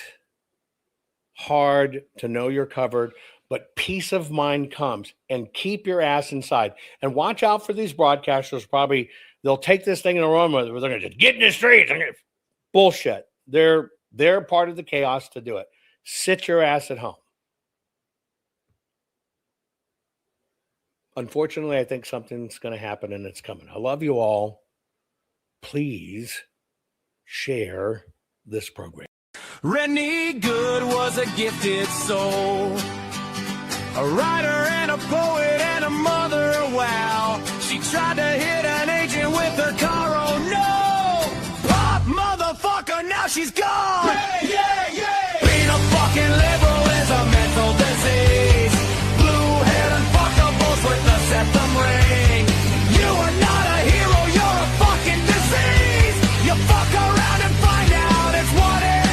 hard to know you're covered, but peace of mind comes. And keep your ass inside. And watch out for these broadcasters. Probably they'll take this thing in a room where they're going to just get in the streets. Bullshit. They're part of the chaos to do it. Sit your ass at home. Unfortunately, I think something's going to happen, and it's coming. I love you all. Please share this program. Rennie Good was a gifted soul, a writer and a poet and a mother. Wow, she tried to hit an agent with her car. Oh no, pop motherfucker, now she's gone. Yeah, yeah, yeah. Being a fucking liberal is a mental disease. Blue-haired unfuckables with the septum ring. You are not a hero, you're a fucking disease. You fuck around and find out it's what it is.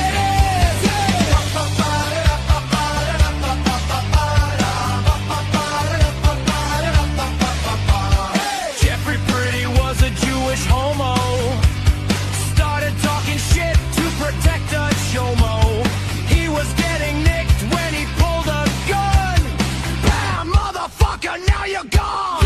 Jeffrey Pretty was a Jewish homo. Started talking shit to protect a chomo. He was getting nicked when he pulled a gun. Bam, motherfucker, now you're gone.